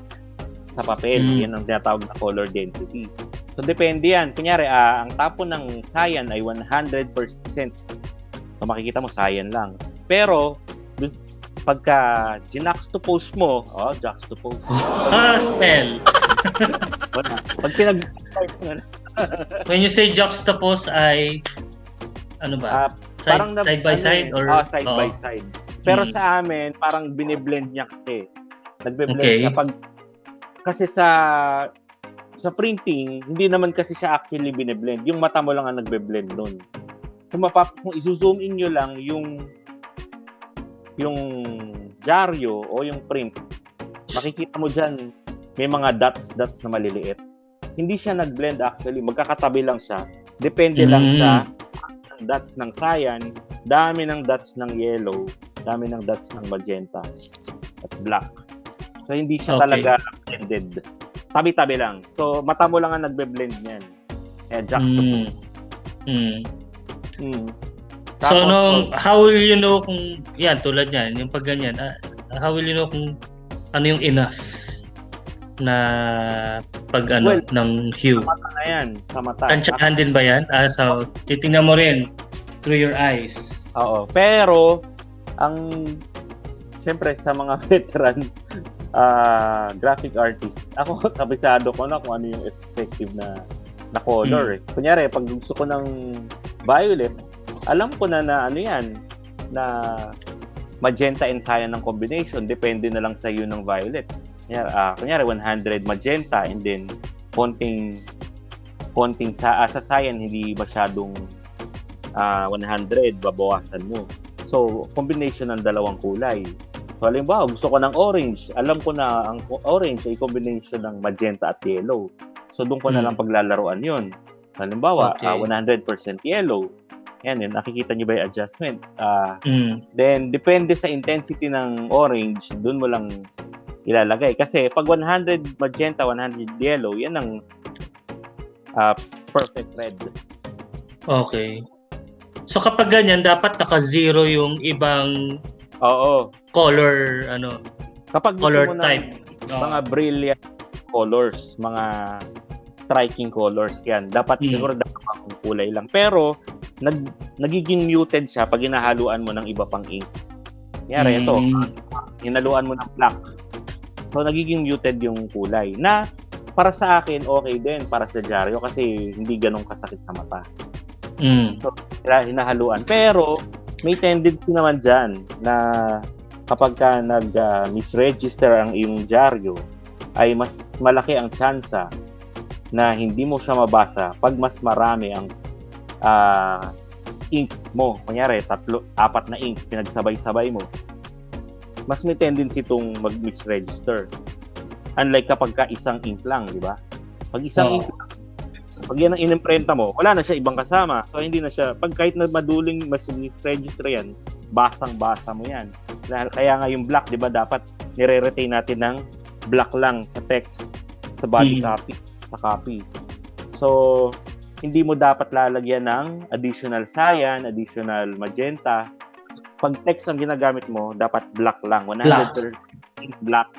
sa papel. Yan ang tinatawag na color density. So, depende yan. Kunyari, ang tapon ng cyan ay 100%. So, makikita mo, cyan lang. Pero, pagka juxtapose mo, juxtapose. Spell! Pag when you say juxtapose ay, ano ba? Side by side? Or side by side. Pero sa amin, parang biniblend niya kasi. Nagbe-blend siya kasi sa printing, hindi naman kasi siya actually biniblend. Yung mata mo lang ang nagbe-blend nun. Kung i-zoom in nyo lang yung dyaryo o yung print, makikita mo dyan, may mga dots na maliliit. Hindi siya nag-blend actually. Magkakatabi lang siya. Depende lang sa dots ng cyan, dami ng dots ng yellow, dami ng dots ng magenta at black. So, hindi siya talaga blended. Tabi-tabi lang. So, mata mo lang ang nagbe-blend niyan. Juxtapose. So, how will you know kung, yan, tulad niyan, yung pag ganyan, how will you know kung ano yung enough na ng hue? Sa mata na yan. Sa mata. Tansyahan din ba yan? So, titingnan mo rin through your eyes. Oo. Pero, siyempre, sa mga veteran graphic artist, ako, kabisado ko na kung ano yung effective na color. Kunyari, pag gusto ko ng violet, alam ko na ano yan, na magenta and cyan ng combination, depende na lang sa iyo ng violet. Kunyari 100 magenta and then konting sa cyan, hindi masyadong 100, babawasan mo. So, combination ng dalawang kulay. So, halimbawa, gusto ko ng orange. Alam ko na ang orange ay combination ng magenta at yellow. So, doon ko na lang paglalaruan yun. Halimbawa, 100% yellow. Yan yun, nakikita niyo ba yung adjustment? Then, depende sa intensity ng orange, doon mo lang ilalagay. Kasi pag 100 magenta, 100 yellow, yan ang perfect red. Okay. So kapag ganyan, dapat naka-zero yung ibang color, kapag color type. Mga brilliant colors, mga striking colors, yan. Dapat siguro dalawang kulay lang. Pero, nagiging muted siya pag hinahaluan mo ng iba pang ink. Kanyari, ito, hinaluan mo ng black. So, nagiging muted yung kulay. Na, para sa akin, okay din para sa dyaryo kasi hindi ganun kasakit sa mata. So, hinahaluan. Pero, may tendency naman dyan na kapag ka nag-misregister ang iyong dyaryo, ay mas malaki ang tsansa na hindi mo siya mabasa pag mas marami ang ink mo. Kunyari, 3-4 na ink, pinagsabay-sabay mo. Mas may tendency itong mag-misregister. Unlike kapag ka isang ink lang, di ba? Pag isang ink lang, pag yan ang inimprenta mo, wala na siya ibang kasama. So, hindi na siya, pag kahit na maduling mas-register yan, basang-basa mo yan. Kaya nga yung black, di ba, dapat nire-retain natin ng black lang sa text, sa body copy, sa copy. So, hindi mo dapat lalagyan ng additional cyan, additional magenta. Pag text ang ginagamit mo, dapat black lang. 100% black.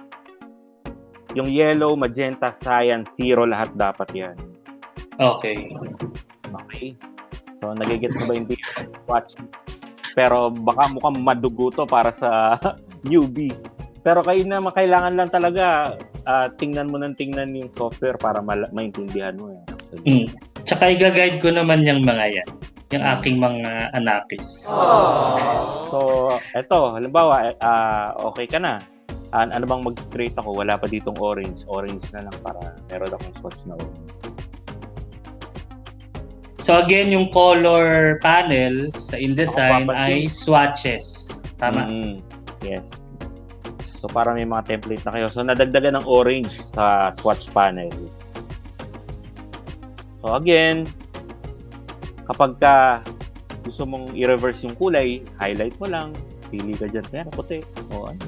Yung yellow, magenta, cyan, zero lahat dapat yan. Okay. So, nagigets mo ba yung watch? Pero baka mukhang madugo to para sa newbie. Pero kailangan lang talaga tingnan mo yung software para maintindihan mo. Tsaka i-guide ko naman yung mga yan. Yung aking mga anakis. So, eto, halimbawa, okay ka na. Ano bang mag-create ako? Wala pa ditong orange. Orange na lang para meron akong swatch na orange. So again, yung color panel sa InDesign ay swatches. Tama? Yes. So, para may mga template na kayo. So, nadagdagan ng orange sa swatch panel. So, again, kapag ka gusto mong i-reverse yung kulay, highlight mo lang, pili ka dyan. Kaya puti. O ano.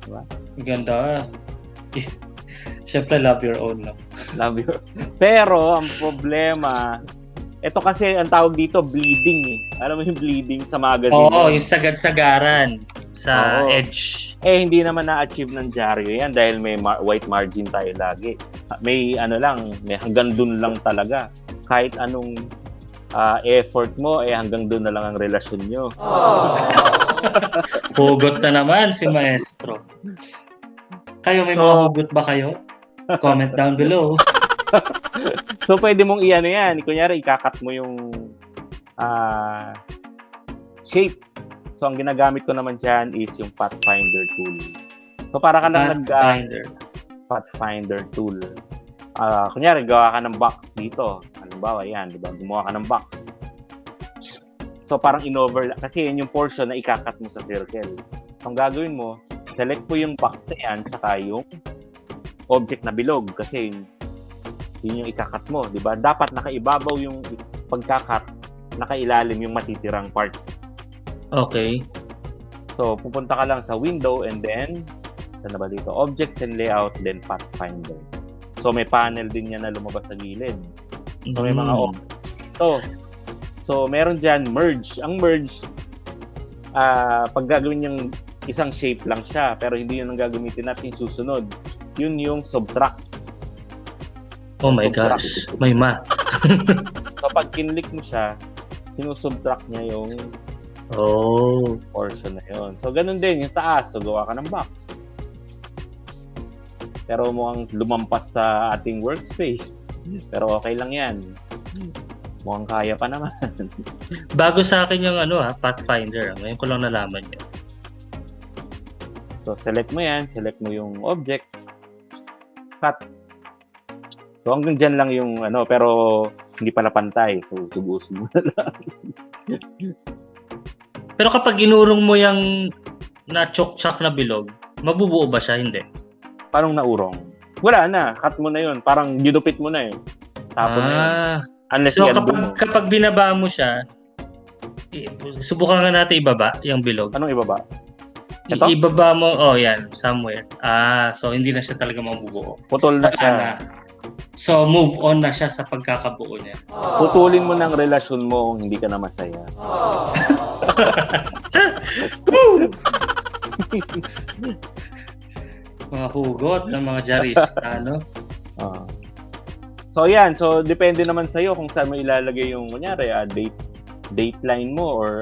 Diba? Ganda. Siyempre, love your own lang. Love you. Pero, ang problema, ito kasi ang tawag dito, bleeding eh. Alam mo yung bleeding sa magazine? Oo, yung sagad-sagaran sa edge. Hindi naman na-achieve ng dyaryo yan dahil may white margin tayo lagi. May may hanggang dun lang talaga. Kahit anong effort mo, hanggang dun na lang ang relasyon nyo. Hugot na naman si Maestro. Kayo, may mga hugot ba kayo? Comment down below. So, pwede mong i-ano yan. Kunyari, ikakat mo yung shape. So, ang ginagamit ko naman dyan is yung Pathfinder tool. So, para ka lang Pathfinder tool. Kunyari, gawa ka ng box dito. Halimbawa, yan. Diba? Gumawa ka ng box. So, parang in-overlap. Kasi yan yung portion na ikakat mo sa circle. So, ang gagawin mo, select mo yung box na yan saka yung object na bilog. Kasi yun yung ikakat mo, di ba? Dapat nakaibabaw yung pagkakat, nakailalim yung matitirang part. Okay. So, pupunta ka lang sa window and then, saan na ba dito? Objects and layout, then Pathfinder. So, may panel din yan na lumabas sa gilid. So, may mga objects. So, meron dyan merge. Ang merge, pag gagawin yung isang shape lang siya, pero hindi yun ang gagamitin natin susunod. Yun yung subtract. Oh my gosh, may math. So, pag kinlik mo siya, sinusubtract niya yung portion na yun. So, ganun din, yung taas. So, gawa ka ng box. Pero mukhang lumampas sa ating workspace. Pero okay lang yan. Mukhang kaya pa naman. Bago sa akin yung Pathfinder. Ngayon ko lang nalaman yun. So, select mo yan. Select mo yung object. Cut. So, hanggang dyan lang yung pero hindi pala pantay. So, subusin mo na lang. Pero kapag inurong mo yung na-chok-chok na bilog, mabubuo ba siya? Hindi. Parang naurong? Wala na. Cut mo na yun. Parang ginupit mo na eh. Tapon na yun. Unless so, kapag binaba mo siya, subukan nga natin ibaba yung bilog. Anong ibaba? Ito? Ibaba mo, yan, somewhere. So hindi na siya talaga mabubuo. Putol na siya. So move on na siya sa pagkakabuo niya. Putulin mo ng relasyon mo kung hindi ka na masaya. Mga hugot ng mga jarista, So yan, so depende naman sa'yo kung saan mo ilalagay yung kunyari, dateline mo or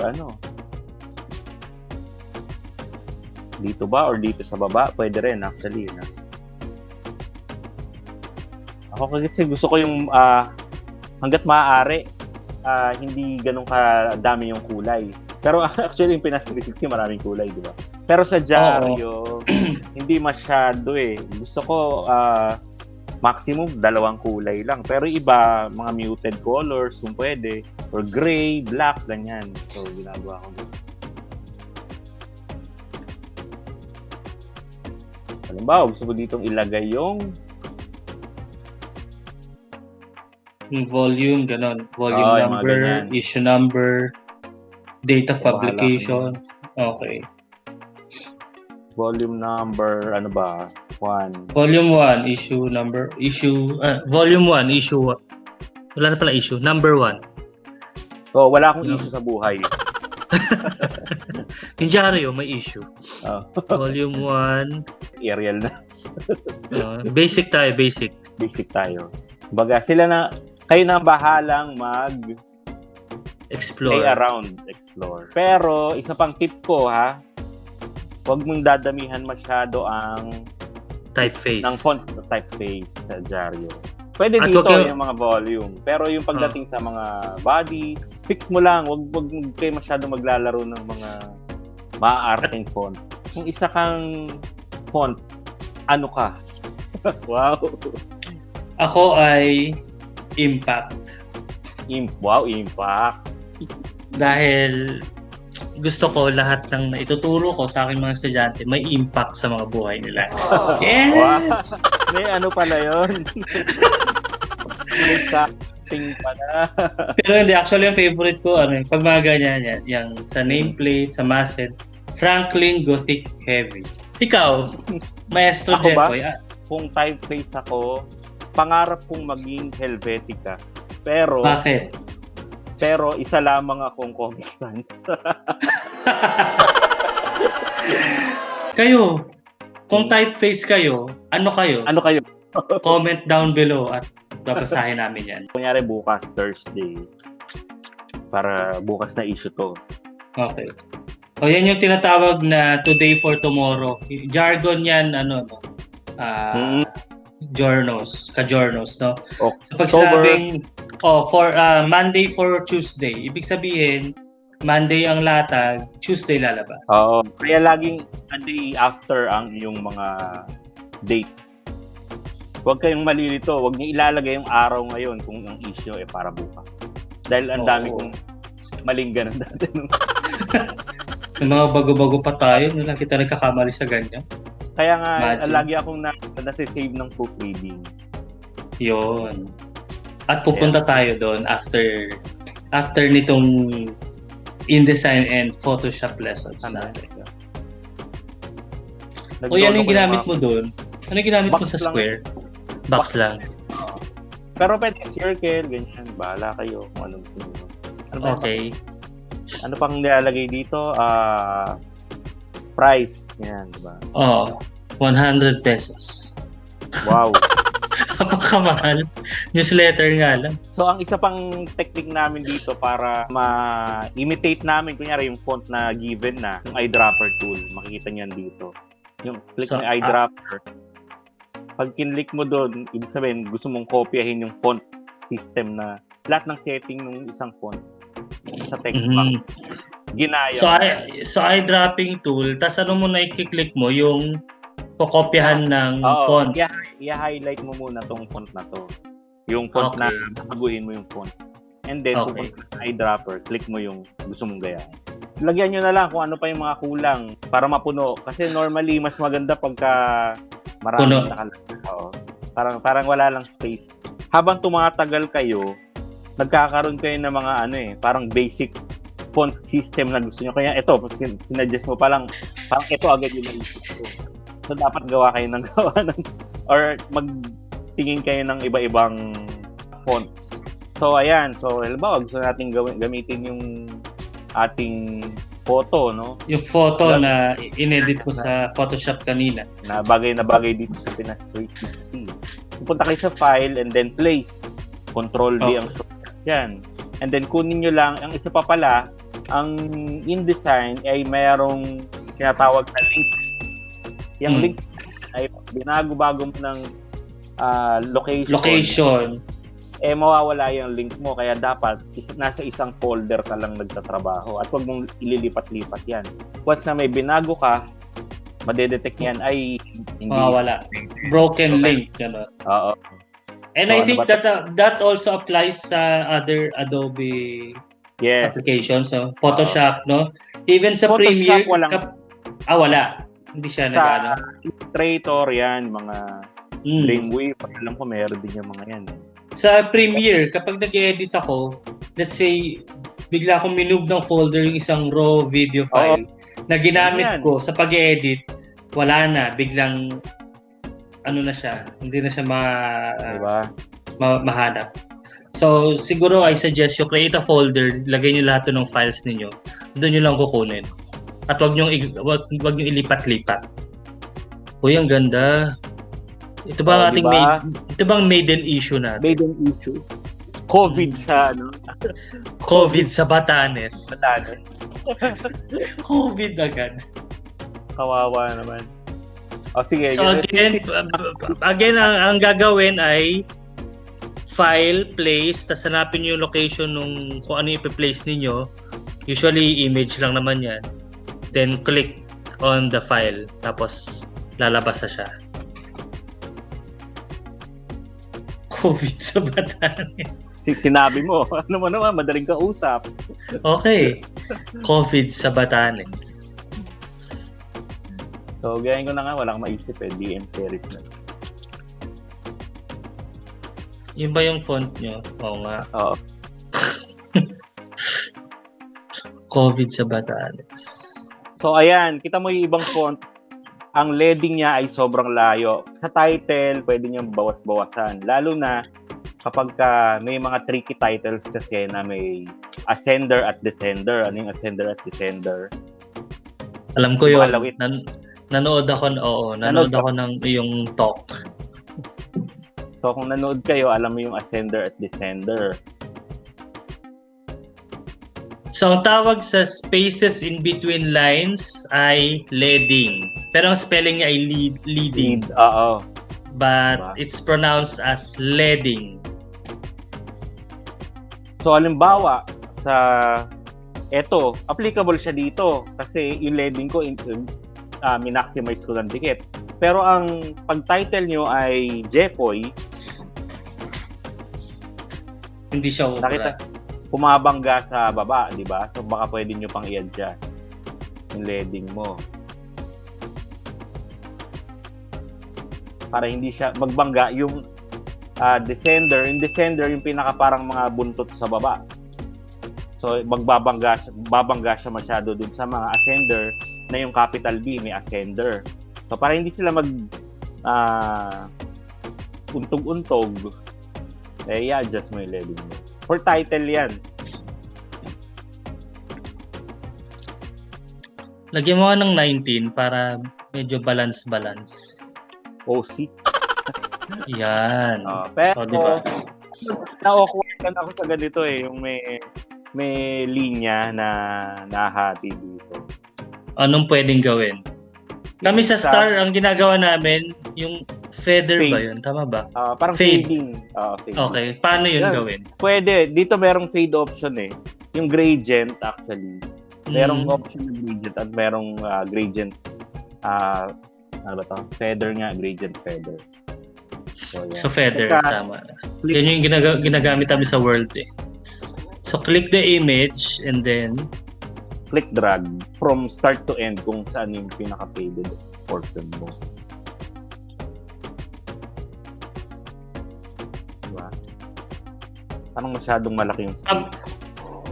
dito ba or dito sa baba, pwede rin actually. Ako kasi gusto ko yung hanggat maaari, hindi ganun kadami yung kulay. Pero actually yung Pinas 360 maraming kulay, di ba? Pero sa dyaryo, hindi masyado eh. Gusto ko maximum 2 kulay lang. Pero iba, mga muted colors kung pwede. Or gray, black, ganyan. So, ginagawa ko. Halimbawa, gusto ko ditong ilagay yung volume, ganon. Volume number, issue number, date of publication. Okay. Volume number, 1. Volume 1, issue number, volume 1, issue. Wala na pala issue, number 1. So, wala akong issue sa buhay. Yung dyaryo, may issue. Volume 1. Arial na. Basic tayo, basic. Basic tayo. Baga, kayo na bahalang explore. Play around, explore. Pero, isa pang tip ko huwag mong dadamihan masyado ang typeface. Ng font typeface sa dyaryo. Pwede dito yung mga volume. Pero yung pagdating sa mga body, fix mo lang. Huwag kayo masyado maglalaro ng mga maaarting font. Kung isa kang font, ano ka? Wow! Ako ay Impact. Wow, Impact. Dahil gusto ko lahat ng naituturo ko sa aking mga estudyante may impact sa mga buhay nila. Yes! Wow. May ano pala yun? May casting pala. Pero hindi, actually yung favorite ko, pag mga ganyan, yung sa nameplate, sa masthead, Franklin Gothic Heavy. Ikaw, Maestro Jeffoy. Ba? Kung typeface ako, pangarap kong maging Helvetica. Pero, Bakit? Pero isa lamang akong Comic Sans. Kayo, kung typeface kayo, ano kayo? Ano kayo? Comment down below at babasahin namin yan. Kunyari bukas, Thursday. Para bukas na issue to. Okay. O yan yung tinatawag na today for tomorrow. Jargon yan, ano, no? Journals, ka-journals, no? So pag sinabing, for Monday for Tuesday, ibig sabihin, Monday ang latag, Tuesday lalabas. Oo. Kaya laging a day after ang yung mga dates. Huwag kayong malilito. Huwag niyo ilalagay yung araw ngayon kung ang issue para bukas. Dahil ang dami kong maling ganun dati. Yung mga bago-bago pa tayo, lang kita nagkakamali sa ganyan. Kaya nga, lagi akong nasi-save ng proofreading. Yun. At pupunta tayo doon after nitong InDesign and Photoshop lessons natin. O yan yung ginamit mo doon? Ano yung ginamit mo sa Square? Box lang. Pero pwede circle, ganyan. Bahala kayo kung anong gusto nyo. Okay. Ano pang nilalagay dito? Price. Yan, diba? 100 pesos. Wow. Napakamahal. Newsletter nga lang. So, ang isa pang technique namin dito para ma-imitate namin, kunyari yung font na given na, yung eyedropper tool. Makikita niyan dito. Yung click ng eyedropper. Pag kinlik mo doon, ibig sabihin, gusto mong kopyahin yung font system na lahat ng setting ng isang font sa text box. Ginaya. So, eyedropping tool, tas ano mo na i-click mo yung kokopyahan ng font. I-highlight mo muna tong font na to. Yung font na baguhin mo yung font. And then, pupunta sa eyedropper, click mo yung gusto mong gayahin. Lagyan nyo na lang kung ano pa yung mga kulang para mapuno. Kasi normally, mas maganda pagka maraming nakalagay. Parang wala lang space. Habang tumatagal kayo, nagkakaroon kayo ng mga parang basic font system na gusto nyo. Kaya ito, sinadjust mo parang ito agad yung naisip ko. So, dapat gawa kayo or magtingin kayo ng iba-ibang fonts. So, ayan. So, halimbawa, gusto natin gamitin yung ating photo, no? Yung photo na inedit mo sa Photoshop kanina. Na bagay dito sa Pinas 360. Pupunta kayo sa file and then place. Control D ang shortcut yan. And then, kunin nyo lang. Ang isa pa pala, ang InDesign ay mayroong tinatawag na links. Yung links ay binago-bago mo ng location. Mawawala yung link mo. Kaya dapat nasa isang folder ka lang nagtatrabaho. At huwag mong ililipat-lipat yan. Once na may binago ka, madedetect yan ay hindi. Mawawala. Broken link. Gano'n. Oo. And I think that also applies sa other Adobe applications. So, Photoshop, no? Even sa Premiere. Wala. Hindi siya sa Illustrator yan, mga Dreamweaver, alam ko meron din yung mga yan. Sa Premiere, kapag nag-edit ako, let's say, bigla akong minove ng folder yung isang raw video file na ginamit ko sa pag-edit, wala na, biglang na siya, hindi na siya mahanap. So, siguro I suggest you create a folder, lagay niyo lahat ng files ninyo, doon niyo lang kukunin. At wag niyo ilipat-lipat. Uy, ang ganda. Ito ba ating ito bang maiden issue natin? Maiden issue. COVID sa COVID sa Batanes. COVID agad. Kawawa naman. Sige. So again ang gagawin ay file, place, tas hanapin niyo yung location nung kung ano i-place niyo. Usually image lang naman 'yan. Then click on the file. Tapos lalabas na siya. COVID sa Batanes. Sinabi mo. Ano mo naman, madaling kausap. Okay. COVID sa Batanes. So, gayahin ko na nga. Walang maisip DM series na. Yun ba yung font nyo? Oo nga. Oo. COVID sa Batanes. So, ayan. Kita mo yung ibang font. ang leading niya ay sobrang layo. Sa title, pwede niyang bawas-bawasan. Lalo na kapag may mga tricky titles kasi na may ascender at descender. Ano yung ascender at descender? Alam ko yun. Malawit. Nanood ako ng yung talk. So kung nanood kayo, alam mo yung ascender at descender. So ang tawag sa spaces in between lines ay leading. Pero ang spelling niya ay leading. Oo. But Diba? it's pronounced as leading. So halimbawa, applicable siya dito kasi yung leading ko, minaximize ko ng dikit. Pero ang pag-title nyo ay Jeffoy, Hindi siya ubra. nakita, pumabangga sa baba, di ba? So baka pwede nyo pang i-adjust yung leading mo. Para hindi siya magbangga yung descender. Yung descender, yung pinaka parang mga buntot sa baba. So babangga siya masyado dun sa mga ascender na yung capital B may ascender. So para hindi sila untog-untog, i-adjust mo yung leading mo. For title yan. Lagyan mo ng 19 para medyo balance. OC. Yan. Pero, diba? na-awkward lang ako sa ganito yung may linya na nahati dito. Anong pwedeng gawin? Kami sa Star, ang ginagawa namin, yung feather ba yun? Tama ba? Parang Fade. fading. Fading. Okay. Paano yun Yan. gawin? Pwede. Dito merong fade option Yung gradient actually. Merong option ng gradient at merong gradient ano ba to? Feather nga, gradient feather. So feather, tama. Yan yung ginagamit namin sa World So click the image and then click drag from start to end kung saan yung pinaka-faded portion mo. Diba? Parang masyadong malaki yung space.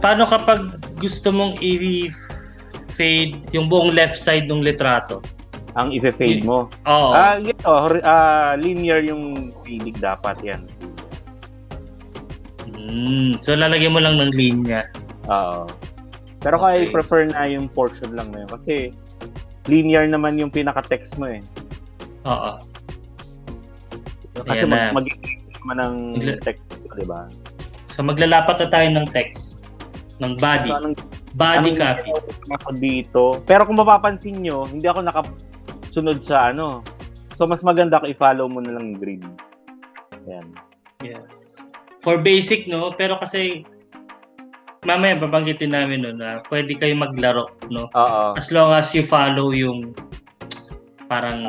Paano kapag gusto mong i-fade yung buong left side ng litrato? Ang i-fade mo? Oo. Linear yung fading dapat yan. So lalagyan mo lang ng linya. Oo. Pero kaya i-prefer na yung portion lang na yun. Kasi linear naman yung pinaka-text mo Oo. Kasi mag-i-edit naman ng text mo, di ba? So maglalapat na tayo ng text. Ng body. So, body copy. Ako dito. Pero kung mapapansin nyo, hindi ako nakasunod sa So mas maganda kung i-follow mo na lang yung grid. Ayan. Yes. For basic, no? Pero kasi mamaya babanggitin namin na pwede kayo maglaro, no? Oo. As long as you follow yung parang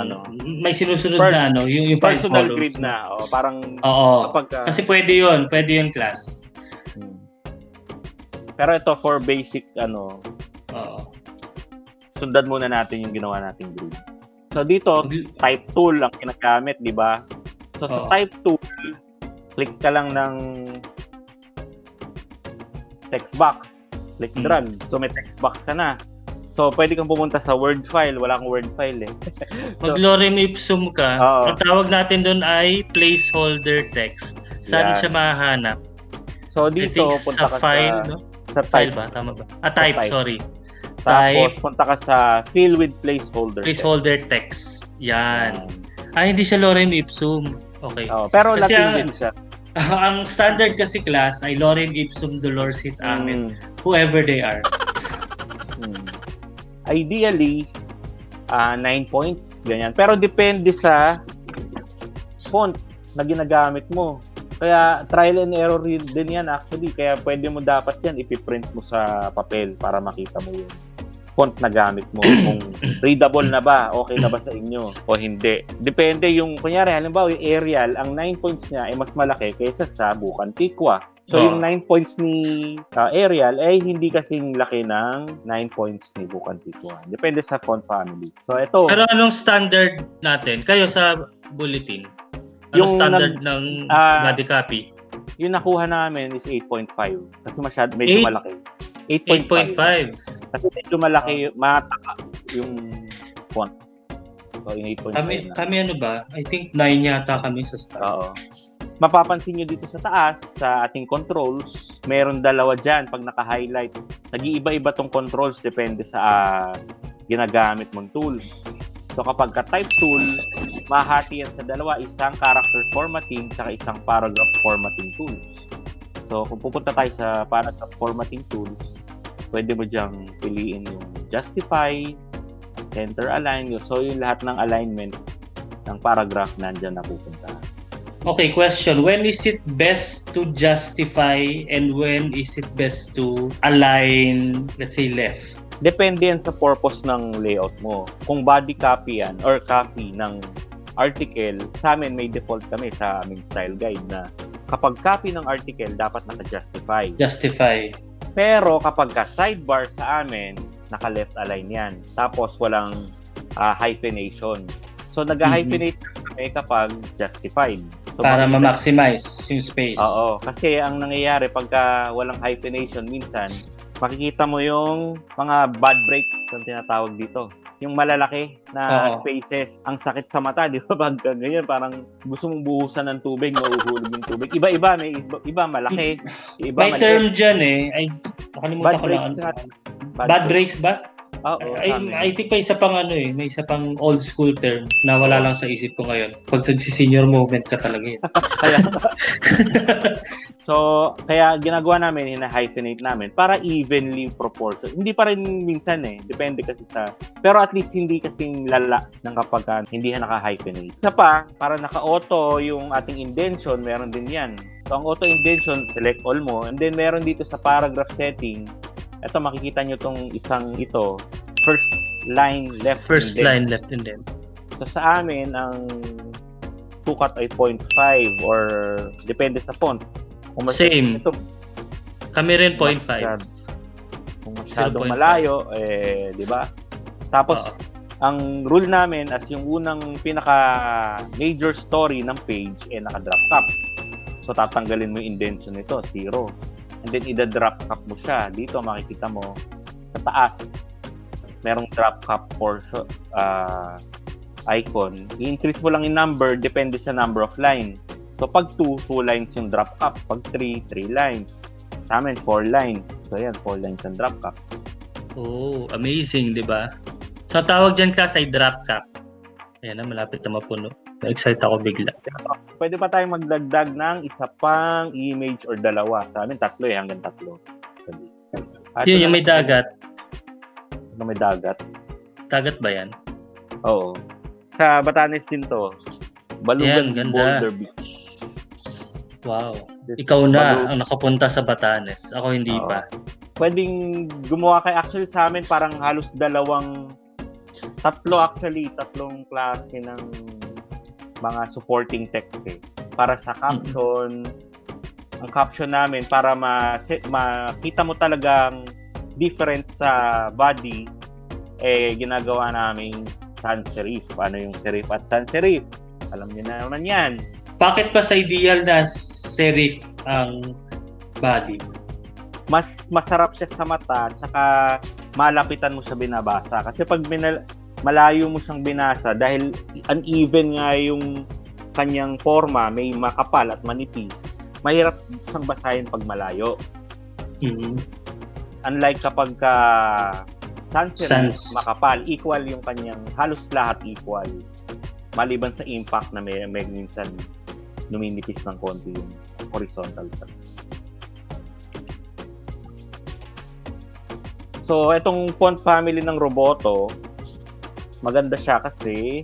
may sinusunod na yung personal grid na. Parang kasi pwede yun class. Pero ito for basic sundan muna natin yung ginawa nating grid. So dito type tool ang ginagamit, di ba? So sa type tool, click ka lang ng text box. Click drag. So may text box ka na. So pwede kang pumunta sa Word file. Wala kang Word file Mag lorem ipsum ka. Ang tawag natin doon ay placeholder text. Saan siya mahahanap? So dito punta ka file, sa file ba? Tama ba? Type, sorry. Tapos punta ka sa fill with placeholder. Placeholder text. Yan. Hindi siya lorem ipsum. Okay. Pero Latin din siya. Ang standard kasi class ay lorem ipsum dolor sit amen. Whoever they are. Ideally, 9 points, ganyan. Pero depende sa font na ginagamit mo. Kaya trial and error din yan actually. Kaya pwede mo dapat yan ipiprint mo sa papel para makita mo yung font na gamit mo. Kung readable na ba, okay na ba sa inyo o hindi. Depende yung, kunyari, halimbawa yung Arial, ang 9 points niya ay mas malaki kaysa sa Bukan Tikwa. So yung 9 points ni Arial ay hindi kasing laki ng 9 points ni Bukan Tikwa. Depende sa font family. So ito. Pero anong standard natin? Kayo sa bulletin? Anong standard ng body copy? Yung nakuha namin is 8.5. Kasi medyo malaki. 8.5. Kasi medyo malaki, mataka yung font. So, yung 8.5 Kami ano ba? I think 9 yata kami sa start. Oo. Mapapansin nyo dito sa taas, sa ating controls, meron dalawa dyan pag naka-highlight. Nag-iiba-iba tong controls depende sa ginagamit mong tools. So kapag ka-type tool, mahati yan sa dalawa, isang character formatting at isang paragraph formatting tools. So kung pupunta tayo sa paragraph formatting tools, pwede mo dyang piliin yung justify, center align. So yung lahat ng alignment ng paragraph nandyan na pupunta. Okay, question. When is it best to justify and when is it best to align, let's say, left? Depende yan sa purpose ng layout mo. Kung body copy yan or copy ng article, sa amin may default kami sa aming style guide na kapag copy ng article, dapat naka-justify. Justify. Pero kapag sidebar sa amin, naka-left align yan. Tapos walang hyphenation. So nag-hyphenate kami kapag justified. So, para ma-maximize yung space. Oo. Kasi ang nangyayari pagka walang hyphenation, minsan, makikita mo yung mga bad breaks ang tinatawag dito. Yung malalaki na spaces. Ang sakit sa mata, di ba? Pag ganyan, parang gusto mong buhusan ng tubig, mauhulog yung tubig. Iba-iba. May iba malaki. Iba may maliit. term dyan eh. Ay, nakalimutan ko na. Bad breaks ba? I think may isa pang may isa pang old school term na wala lang sa isip ko ngayon. Pag nagsi-senior moment ka talaga yun. So, kaya ginagawa namin, hina-hyphenate namin para evenly proportion. Hindi pa rin minsan depende kasi sa, pero at least hindi kasing lala ng kapag hindi naka-hyphenate. Isa pa, para naka-auto yung ating indentation, meron din yan. So, ang auto indentation, select all mo, and then meron dito sa paragraph setting, ito, makikita nyo tong isang ito, first line left indent. So sa amin, ang sukat ay 0.5 or depende sa font. Same. Ito, kami rin 0.5. Kung masyadong malayo, di ba? Tapos, ang rule namin as yung unang pinaka major story ng page naka-drop cap. So tatanggalin mo yung indentation nito, 0. And then, ida-drop cap mo siya. Dito, makikita mo, sa taas, merong drop cap portion, icon. I-increase mo lang yung number, depende sa number of lines. So, pag 2 lines yung drop cap. Pag 3 lines. Sa amin, 4 lines. So, yan, 4 lines yung drop cap. Oh, amazing, di ba? So, tawag dyan class ay drop cap. Ayan na, malapit na mapuno. Na-excite ako bigla. Pwede pa tayong magdagdag ng isa pang image or dalawa. Sa amin, 3 hanggang 3. Yun, yung may dagat. Yung may dagat. Dagat ba yan? Oo. Sa Batanes din to. Balugan, Boulder Beach. Wow. Ikaw na ang nakapunta sa Batanes. Ako hindi pa. Pwedeng gumawa kayo. Actually, sa amin, parang halos tatlong klase ng mga supporting text para sa caption. Ang caption namin para makita mo talagang different sa body, ginagawa namin sans serif. Ano yung serif at sans serif? Alam niyo na naman yan. Bakit pa sa ideal na serif ang body? Mas masarap siya sa mata, tsaka malapitan mo siya binabasa. Kasi pag malayo mo siyang binasa, dahil uneven nga yung kanyang forma, may makapal at manipis, mahirap siyang basahin pag malayo. Mm-hmm. Unlike kapag sans makapal, equal yung kanyang, halos lahat equal. Maliban sa impact na may minsan numinipis ng konti yung horizontal. So, itong font family ng Roboto, maganda siya kasi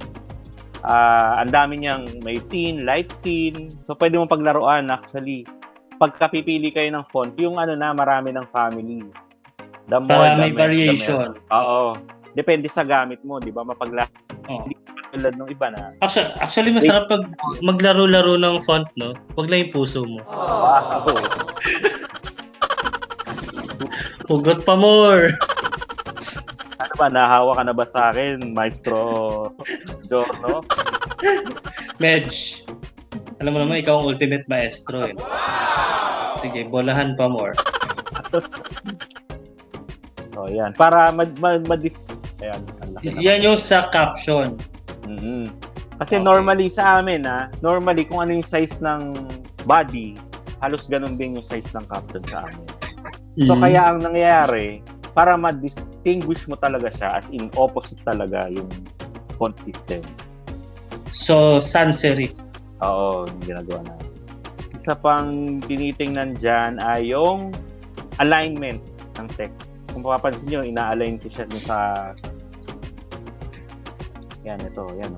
ang dami niyang may thin, light thin. So, pwede mong paglaruan actually. Pagka pipili kayo ng font, yung marami ng family. The more, para may variation. Oo. Depende sa gamit mo, di ba? Hindi tulad ng iba na. Actually, masarap pag maglaro-laro ng font, no? Huwag lang yung puso mo. Hugot pa more. Ano ba, nahawa ka na ba sa akin, Maestro Giorno? Medj. Alam mo naman, ikaw ang ultimate maestro. Sige, bolahan pa more. So, yan. Para ayan, yan yung sa caption. Mm-hmm. Kasi Okay. normally sa amin, normally kung ano yung size ng body, halos ganun din yung size ng caption sa amin. So kaya ang nangyayari, para ma-distinguish mo talaga siya, as in opposite talaga yung font system. So, sans serif. Oo, yung ginagawa na. Isa pang tinitingnan dyan ay yung alignment ng text. Kung mapapansin nyo, ina-align ko siya dun sa... Yan, ito. Yan.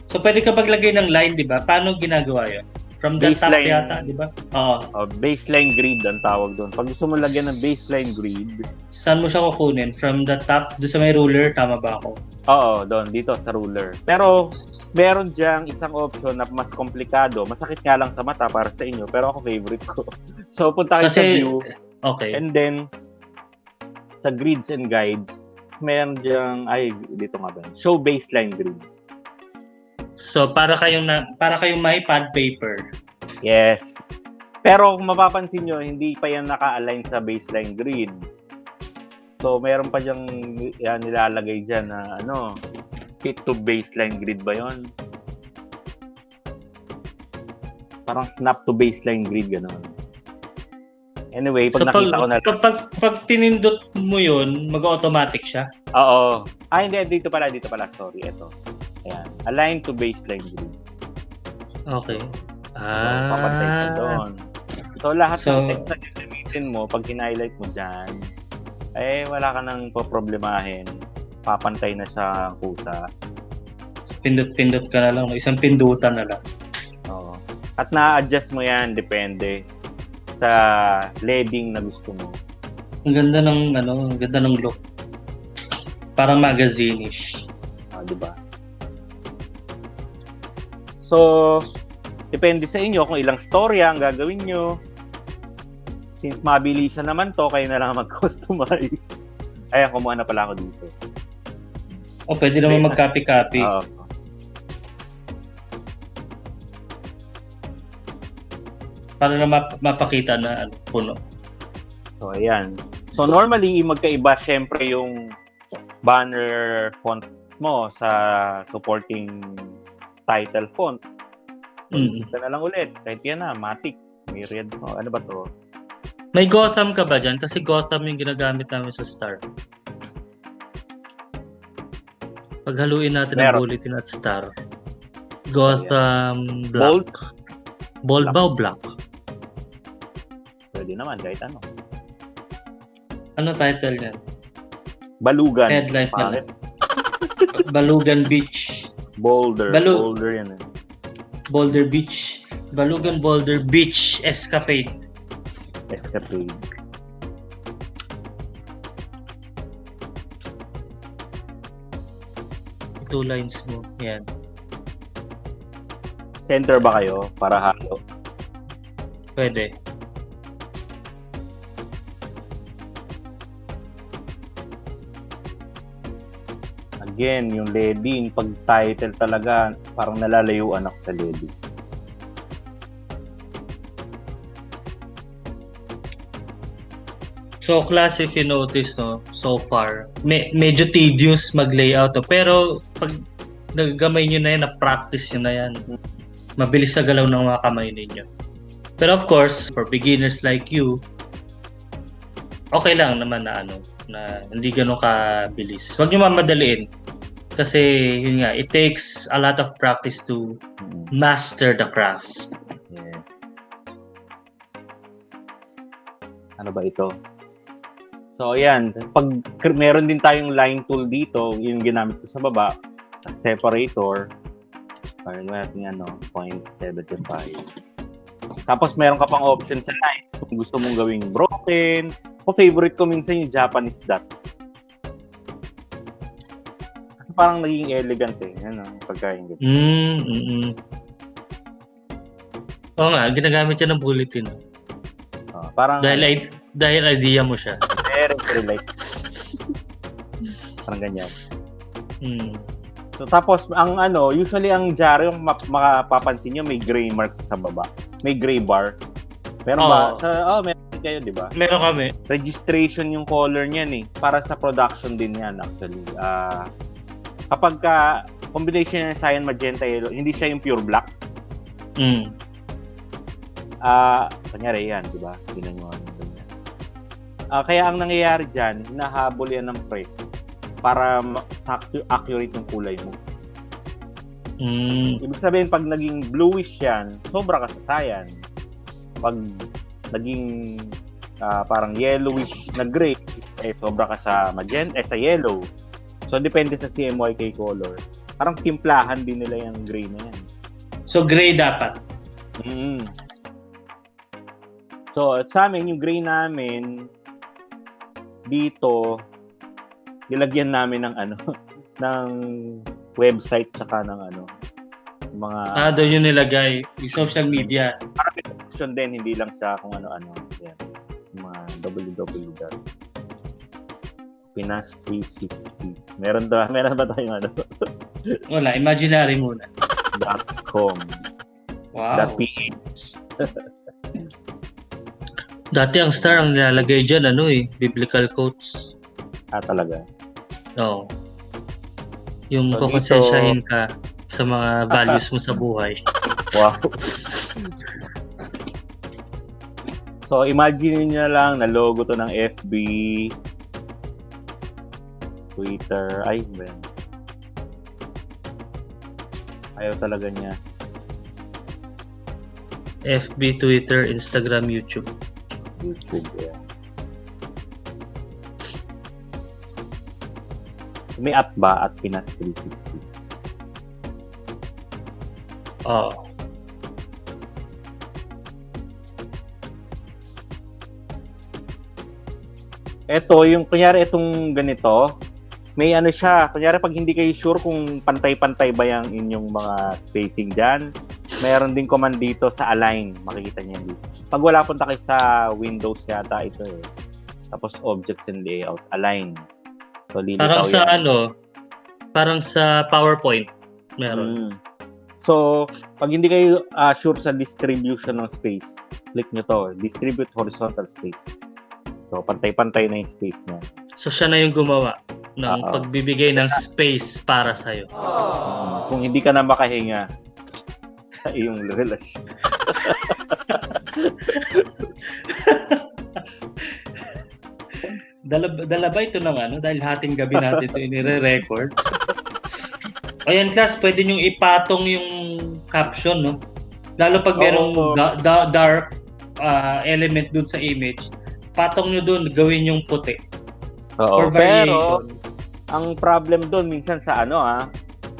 So, pwede ka maglagay ng line, di ba? Paano ginagawa yun? From the top Baseline. yata, di ba? Oo. Baseline grid ang tawag doon. Pag gusto mo lagyan ng baseline grid, Saan mo siya kukunin? From the top, doon sa may ruler, tama ba ako? oo, doon, dito sa ruler. Pero, meron diyang isang option na mas komplikado. Masakit nga lang sa mata para sa inyo, pero ako favorite ko. So, punta kayo sa view, Okay. and then, sa grids and guides, meron diyang, dito nga ba? Show baseline grid. So, para kayong may pad paper. Yes. Pero kung mapapansin nyo, hindi pa yan naka-align sa baseline grid. So, meron pa diyang nilalagay dyan na fit to baseline grid ba yon? Parang snap to baseline grid, gano'n. Anyway, pag nakita ko na... Pag pinindot mo yun, mag-automatic siya? Oo. Hindi. Dito pala. Sorry, ito. Ayan. Align to baseline grid. Okay. So, papantay siya doon. So, lahat ng text na gagamitin mo, pag hin-highlight mo dyan, wala ka nang poproblemahin. Papantay na siya kusa. Pindot-pindot ka na lang. Isang pindutan na lang. Oo. At na-adjust mo yan, depende sa leading na gusto mo. Ang ganda ng look. Parang magazine-ish. Diba? So, depende sa inyo kung ilang storya ang gagawin nyo. Since mabilisan naman to, kayo na lang mag-customize. Ayan, kumuha na pala ako dito. Pwede naman mag-copy-copy. Oo. Para na mapakita na puno. So, ayan. So, normally, magkaiba syempre yung banner font mo sa supporting title font. So, isip na lang ulit. Kahit yan Matic. Myriad. Ano ba to? May Gotham ka ba dyan? Kasi Gotham yung ginagamit namin sa Star. Paghaluin natin ang bulletin at Star. Gotham Black. Bold ba o black? Pwede naman, kahit ano. Ano title niyan? Balugan. Headline na. Balugan Beach. Boulder. Boulder yan. Boulder Beach. Balugan Boulder Beach Escapade. Escapade. Two lines mo. Yan. Center ba kayo para halo? Pwede. Again, yung leading, pag title talaga, parang nalalayuan ako sa leading. So, class, if you notice, so far, medyo tedious mag-layout. Pero, pag nagagamay nyo na yan, na-practice nyo na yan, mabilis sa galaw ng mga kamay ninyo. Pero of course, for beginners like you, okay lang naman na hindi ganun kabilis. Huwag nyo mamadaliin. Kasi, yun nga, it takes a lot of practice to master the craft. Yeah. Ano ba ito? So, ayan. Pag meron din tayong line tool dito, yung ginamit ko sa baba, separator, parang natin 0.75. Tapos, meron ka pang option sa lines. Kung gusto mong gawing broken. Favorite ko minsan yung Japanese dots. Parang naging elegant pagkain dito. Oo nga, ginagamit siya ng bulletin. Parang dahil idea mo siya. Very like. Parang ganyan. So, tapos, usually ang dyaryo, makapapansin nyo, may gray mark sa baba. May gray bar. Meron ba? Meron kayo, di ba? Meron kami. Registration yung color niyan Para sa production din yan, actually. kapag combination ng cyan, magenta, yellow, hindi siya yung pure black. Kanyari yan, di ba? Tingnan nyo ano ganyan. Kaya ang nangyayari dyan, hinahabol yan ng press para accurate yung kulay mo. Ibig sabihin, pag naging bluish yan, sobra ka sa cyan. Pag naging parang yellowish na gray, sobra ka sa magenta, sa yellow. So, depende sa CMYK color. Parang timplahan din nila yung gray na yan. So, gray dapat? So, sa amin, yung gray namin, dito, nilagyan namin ng ng website tsaka ng mga... doon yung nilagay, yung social media. Parang option din, hindi lang sa kung ano-ano. Yan. Yung mga www. Pinas 360. Meron ba tayong Wala, imaginary muna. .com. Wow. .ph. Dati ang star ang nilalagay dyan, biblical quotes. Talaga? Oo. Yung So, kukonsensyahin ka sa mga values mo sa buhay. Wow. So, imagine niyo lang na logo to ng FB, Twitter, ayaw talaga niya. FB, Twitter, Instagram, YouTube. YouTube, yeah. May at ba at Pinas 360? Oo. Ito, yung kunyari itong ganito, may siya, kunyari pag hindi kayo sure kung pantay-pantay ba yung inyong mga spacing dyan, mayroon din command dito sa align, makikita niyo dito. Pag wala, punta kayo sa Windows yata ito Tapos objects and layout, align. So, parang sa yan. Parang sa PowerPoint meron. So, pag hindi kayo sure sa distribution ng space, click nyo to, distribute horizontal space. So, pantay-pantay na yung space niya. So, siya na yung gumawa ng pagbibigay ng space para sa'yo. Kung hindi ka na makahinga sa iyong relasyon. Dala ba ito ng dahil hating gabi natin ito inire-record. Ayan, class, pwede nyo ipatong yung caption, no? Lalo pag merong dark element dun sa image, patong nyo dun, gawin yung puti. For variation. Pero, ang problem dun, minsan sa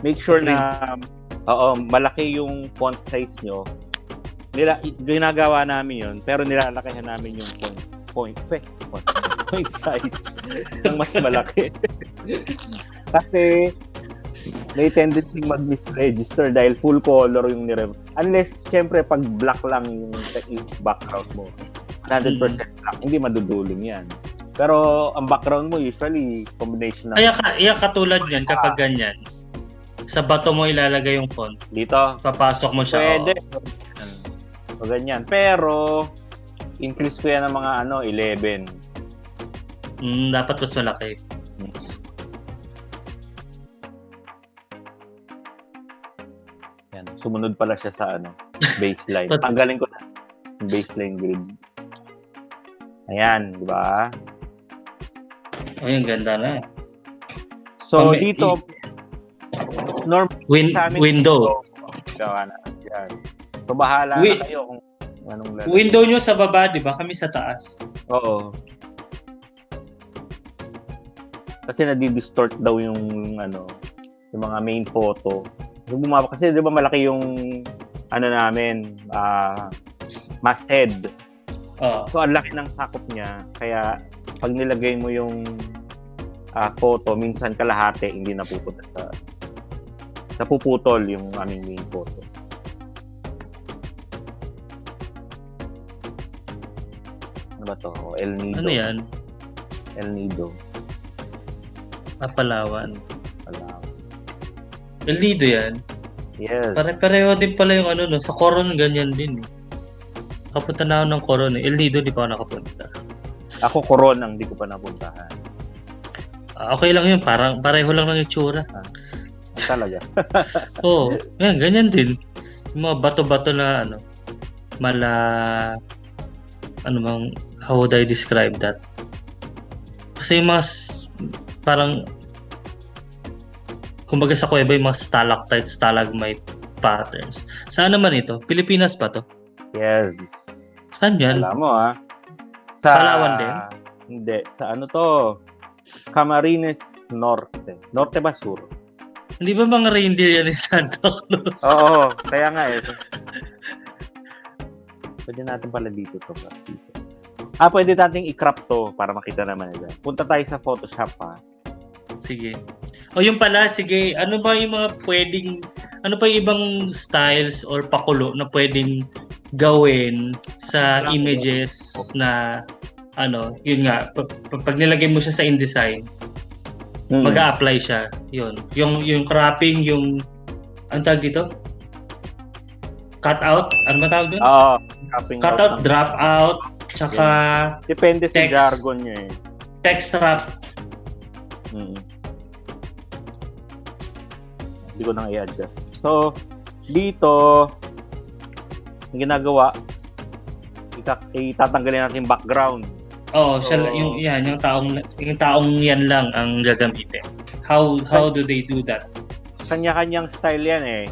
make sure na malaki yung font size nyo. Ginagawa namin yun, pero nilalakihan namin yung point size ng mas malaki. Kasi, may tendency mag-misregister dahil full color yung unless, syempre, pag black lang yung background mo, 100% black, hindi maduduling yan. Pero, ang background mo, usually, combination ng... Katulad yan, kapag ganyan, sa bato mo ilalagay yung font. Dito? Papasok mo siya. Pwede. So, ganyan. Pero, increase ko yan ng mga 11. Dapat mas malaki. Yan. Sumunod pala siya sa baseline. Tanggalin ko na yung baseline grid. Ayan, di ba? Ay, ang ganda na. So, dito, window. Gawa na. Yan. So, bahala na kayo kung anong lalagay. Window nyo sa baba, di ba? Kami sa taas. Oo. Kasi nadi-distort daw yung mga main photo. Kasi di ba malaki yung namin, masthead. So, ang laki ng sakop niya. Kaya, pag nilagay mo yung photo, minsan kalahati, hindi napupunta napuputol yung aming main photo. Ano ba to? El Nido. Ano yan? El Nido. Palawan. El Nido yan? Yes. Pareho din pala yung sa Coron ganyan din. Nakapunta na ako ng Coron. El Nido, di pa ako nakapunta. Ako Coron ang di ko pa napuntahan. Okay lang yun, parang pareho lang ng itsura. Talaga. Oo, yan, ganyan din. Yung mga bato-bato na ano bang, how would I describe that? Kasi yung mga parang, kumbaga sa kuweba yung mga stalactite, stalagmite patterns. Saan naman ito? Pilipinas ba to? Yes. Saan yan? Alam mo sa Palawan din? Hindi, sa ano to? Camarines Norte. Norte ba Sur? Hindi ba mga reindeer yan ni Santa Claus? Oo, kaya nga Pwede natin pala dito to. Pwede nating i-crop to para makita naman nila. Punta tayo sa Photoshop Sige. O yung pala, sige, ano ba yung mga ano pa yung ibang styles or pakulo na pwedeng gawin sa images na yun nga, pag nilagay mo siya sa InDesign, mag-a-apply siya. Yun. Yung cropping, yung ang tawag dito? Cutout? Ano ba tawag doon? Oo. Cutout, drop out, tsaka depende sa text. jargon nyo Text wrap. Hindi ko nang i-adjust. So, dito, ang ginagawa, itatanggalin natin yung background. Oo, yung taong yan lang ang gagamitin. How do they do that? Kanya-kanyang style yan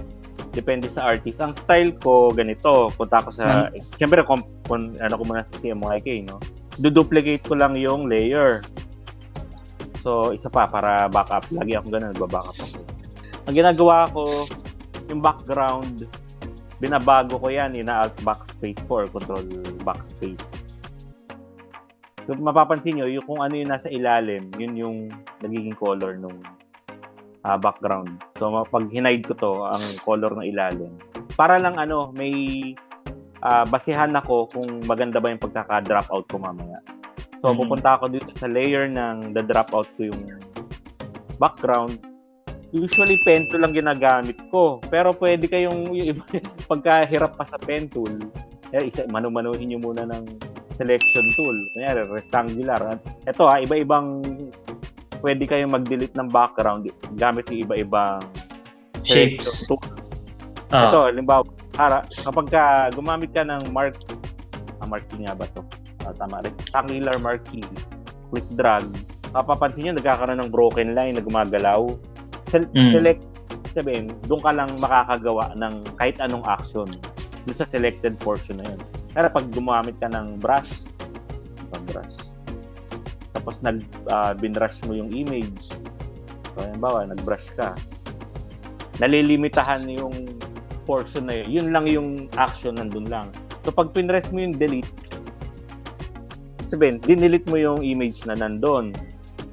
Depende sa artist. Ang style ko, ganito. Punta ako sa, siyempre, ko muna sa CMYK, no? Duduplicate ko lang yung layer. So, isa pa, para backup. Lagi akong ganun, nagbabackup ako. Ang ginagawa ko, yung background, binabago ko yan, ina-alt backspace or control backspace. So, mapapansin nyo, yung kung ano yung nasa ilalim, yun yung nagiging color nung background. So, pag hinide ko to, ang color ng ilalim. Para lang may basihan ako kung maganda ba yung pagkaka-drop out ko mamaya. So, pupunta ako dito sa layer ng the-drop out ko yung background. Usually, pen tool lang ginagamit ko. Pero pwede kayong, pagkahirap pa sa pen tool, manu-manuhin nyo muna ng selection tool. Kanyari, rectangular. Ito iba-ibang pwede kayong mag-delete ng background gamit yung iba-ibang shapes. Ito, halimbawa, kapag gumamit ka ng marquee nga ba to? Tama, rectangular marquee, click drag, mapapansin nyo, nagkakaroon ng broken line na gumagalaw. Select, sabihin, doon ka lang makakagawa ng kahit anong action doon sa selected portion na yun. Pero pag gumamit ka ng brush, tapos binrush mo yung image, so halimbawa, nag-brush ka, nalilimitahan yung portion na yun lang yung action nandun lang. So pag pinress mo yung delete, sabihin, dinilit mo yung image na nandun.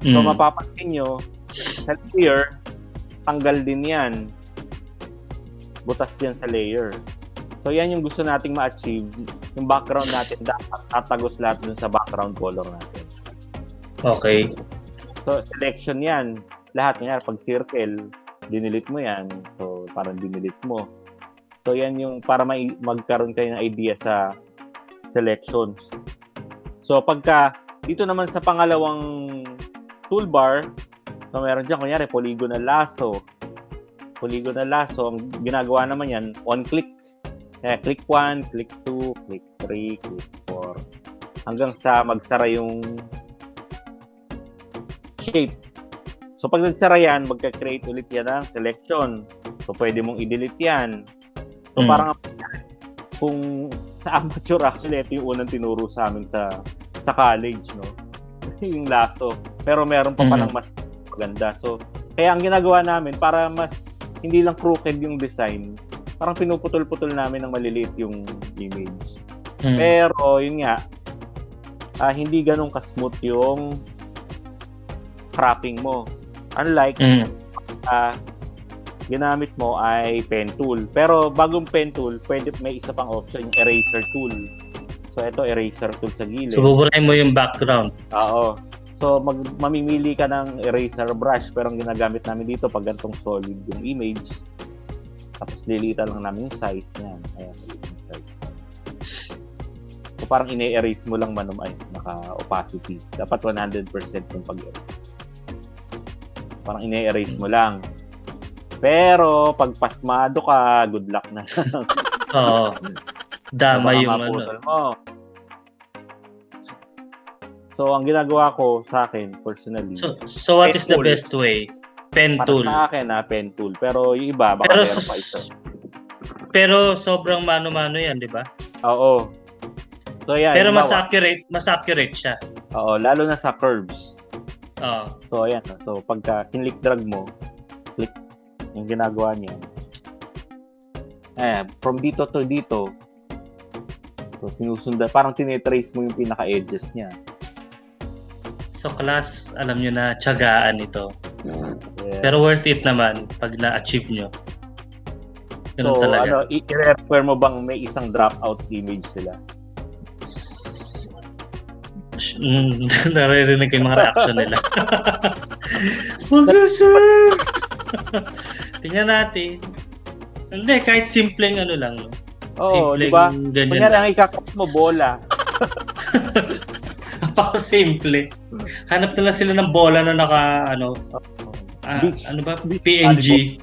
So mapapansin nyo, sa layer, tanggal din yan. Butas yan sa layer. So yan yung gusto nating ma-achieve. Yung background natin, dapat tatagos lahat dun sa background color natin. Okay. So selection yan. Lahat nga, pag circle, dinilit mo yan. So parang dinilit mo. So yan yung para magkaroon kayo ng idea sa selections. So pagka dito naman sa pangalawang toolbar, so meron dyan kunyari polygonal lasso. Polygonal lasso, ang ginagawa naman yan, on click. Click 1, click 2, click 3, click 4. Hanggang sa magsara yung shape. So pag nagsara yan, magka-create ulit yan ng selection. So pwede mong i-delete yan. So parang kung sa amateur, actually ito yung unang tinuro sa amin sa college, no? Yung lasso. Pero meron pa palang mas maganda. So kaya ang ginagawa namin para mas hindi lang crooked yung design, parang pinuputol-putol namin ng maliliit yung image. Pero yun nga, hindi ganun ka-smooth yung cropping mo. Unlike ginamit mo ay pen tool. Pero bagong pen tool, pwede may isa pang option, yung eraser tool. So ito, eraser tool sa gilid. So buburahin mo yung background. Oo. So mamimili ka ng eraser brush, pero ang ginagamit namin dito pag ganitong solid yung image, tapos lilitan lang namin yung size niyan. Ayan, yung size. So parang ine-erase mo lang naka-opacity. Dapat 100% yung pag-erase. Parang ine-erase mo lang. Pero pag pasmado ka, good luck na. Oo. Dama Baka yung maputol mo. So, ang ginagawa ko sa akin, personally, So what is the tool. best way? Pen Para tool. sa akin, pen tool. Pero yung iba, baka Pero, meron pa ito. Pero sobrang mano-mano yan, di ba? Oo. So, yan. Pero mas accurate siya. Oo, lalo na sa curves. Oo. So, ayan. So, pagka kinlik drag mo, click yung ginagawa niya. From dito to dito, so, sinusundan. Parang tinitrace mo yung pinaka-edges niya. So, class, alam nyo na, tiyagaan ito. Yes. Pero worth it naman pag na-achieve nyo. Ganun So, talaga. i-refer mo bang may isang dropout image sila? Naririnig ko yung mga reaction nila. Huwag na, sir! Tingnan natin. Hindi, kahit simpleng ano lang. No? Oo, simpleng diba? ganyan Kunyari, lang. ang ikakat mo, bola. Napaka-simple. Hanap na lang sila ng bola na naka, ano ba? PNG.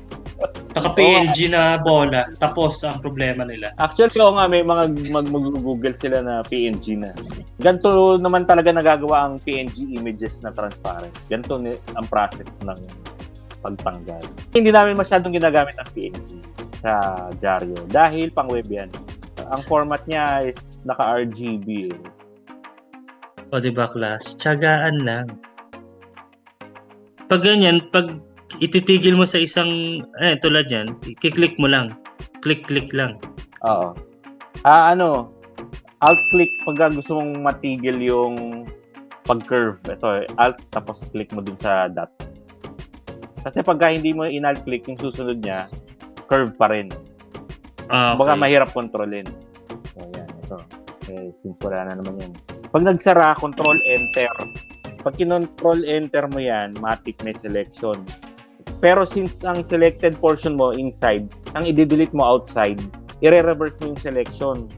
Naka-PNG na bola. Tapos, ang problema nila. Actually, nga, may mga mag-google sila na PNG na. Ganito naman talaga nagagawa ang PNG images na transparent. Ganito ang process ng pagtanggal. Hindi namin masyadong ginagamit ang PNG sa Jaryo dahil pang web yan. Ang format niya is naka-RGB. O, diba, class? Tiyagaan lang. Pag ganyan, pag ititigil mo sa isang, tulad yan, i-click mo lang. Click lang. Oo. Alt-click pag gusto mong matigil yung pag-curve. Ito, alt, tapos click mo dun sa dot. Kasi pagka hindi mo in-alt-click, yung susunod niya, curve pa rin. Okay. Baka mahirap kontrolin. So, yan. Ito. Since wala na naman yan. Pag nagsara, control-enter. Pag kinontrol-enter mo yan, matik may selection. Pero since ang selected portion mo inside, ang i-delete mo outside, i-reverse mo yung selection.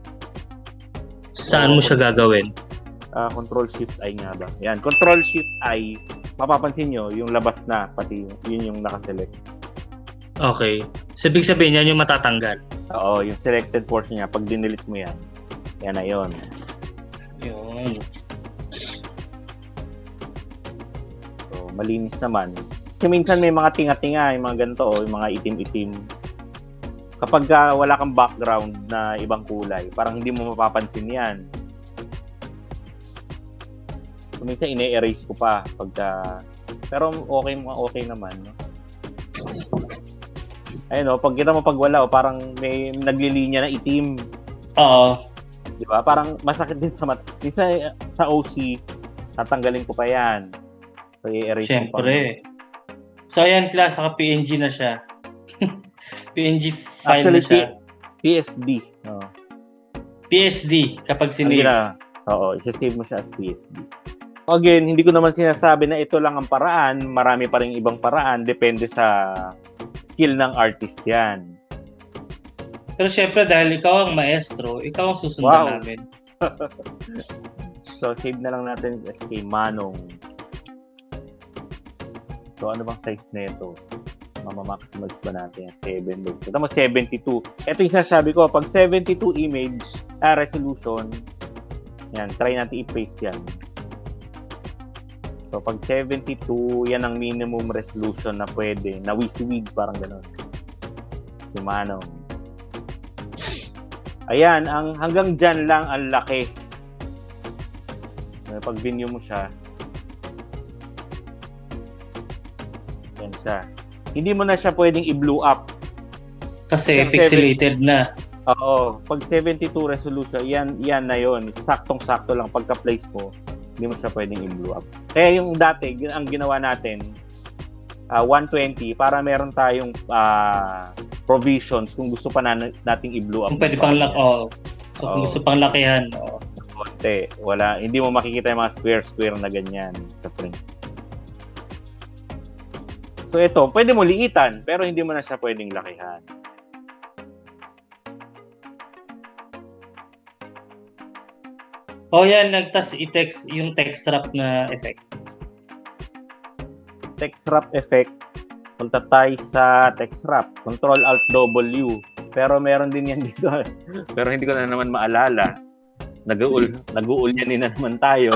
Saan mo siya gagawin? Control-Shift-I nga ba? Yan. Control-Shift-I, mapapansin nyo, yung labas na, pati yun yung nakaselect. Okay. So, ibig sabihin yan yung matatanggal. Oo, yung selected portion niya, pag dinelete mo yan, yan na yun. Yun. So, malinis naman. Kasi minsan may mga tinga-tinga, yung mga ganito, yung mga itim-itim. Kapag wala kang background na ibang kulay, parang hindi mo mapapansin yan. So, minsan ine-erase ko pa pagka... Pero okay naman. No? Ayun, pag kita mo pag wala, parang may naglilinya na itim. Oo. Di ba? Parang masakit din sa mata. Minsan sa OC, tatanggalin ko pa yan. So, i-erase ko pa. Siyempre. So, ayan, class, saka PNG na siya. PNG file actually, na siya. PSD. No. PSD, kapag sinave. Oo, isa-save mo siya as PSD. Again, hindi ko naman sinasabi na ito lang ang paraan. Marami pa rin ibang paraan. Depende sa skill ng artist yan. Pero syempre, dahil ikaw ang maestro, ikaw ang susundan namin. So, save na lang natin kay Manong. So, ano bang size na ito? Mamamaximize ba natin? 7. Ito mo 72. Ito yung sasabi ko, pag 72 image resolution, yan, try natin i-paste yan. So, pag 72, yan ang minimum resolution na pwede. Na wisiwig, parang gano'n. Si Manong. Ayan, hanggang dyan lang ang laki. Pag video mo siya, yan siya. Hindi mo na siya pwedeng i-blue up. Kasi pixelated na. Oo. Pag 72 resolution, yan na yon. Saktong-sakto lang pagka-place mo. Hindi mo siya pwedeng i-blue up. Kaya yung dati, ang ginawa natin, 120 para meron tayong provisions kung gusto pa nating i-blue up. Kung pwede pang kung gusto pang lakihan. Konti. Wala. Hindi mo makikita yung mga square na ganyan sa print. So ito, pwede mo liitan, pero hindi mo na siya pwedeng lakihan. Yan, nagtas i-text yung text wrap na effect. text wrap effect, punta tayo sa text wrap. Control Alt W. Pero meron din yan dito. Pero hindi ko na naman maalala. Nag-uulyanin na naman tayo.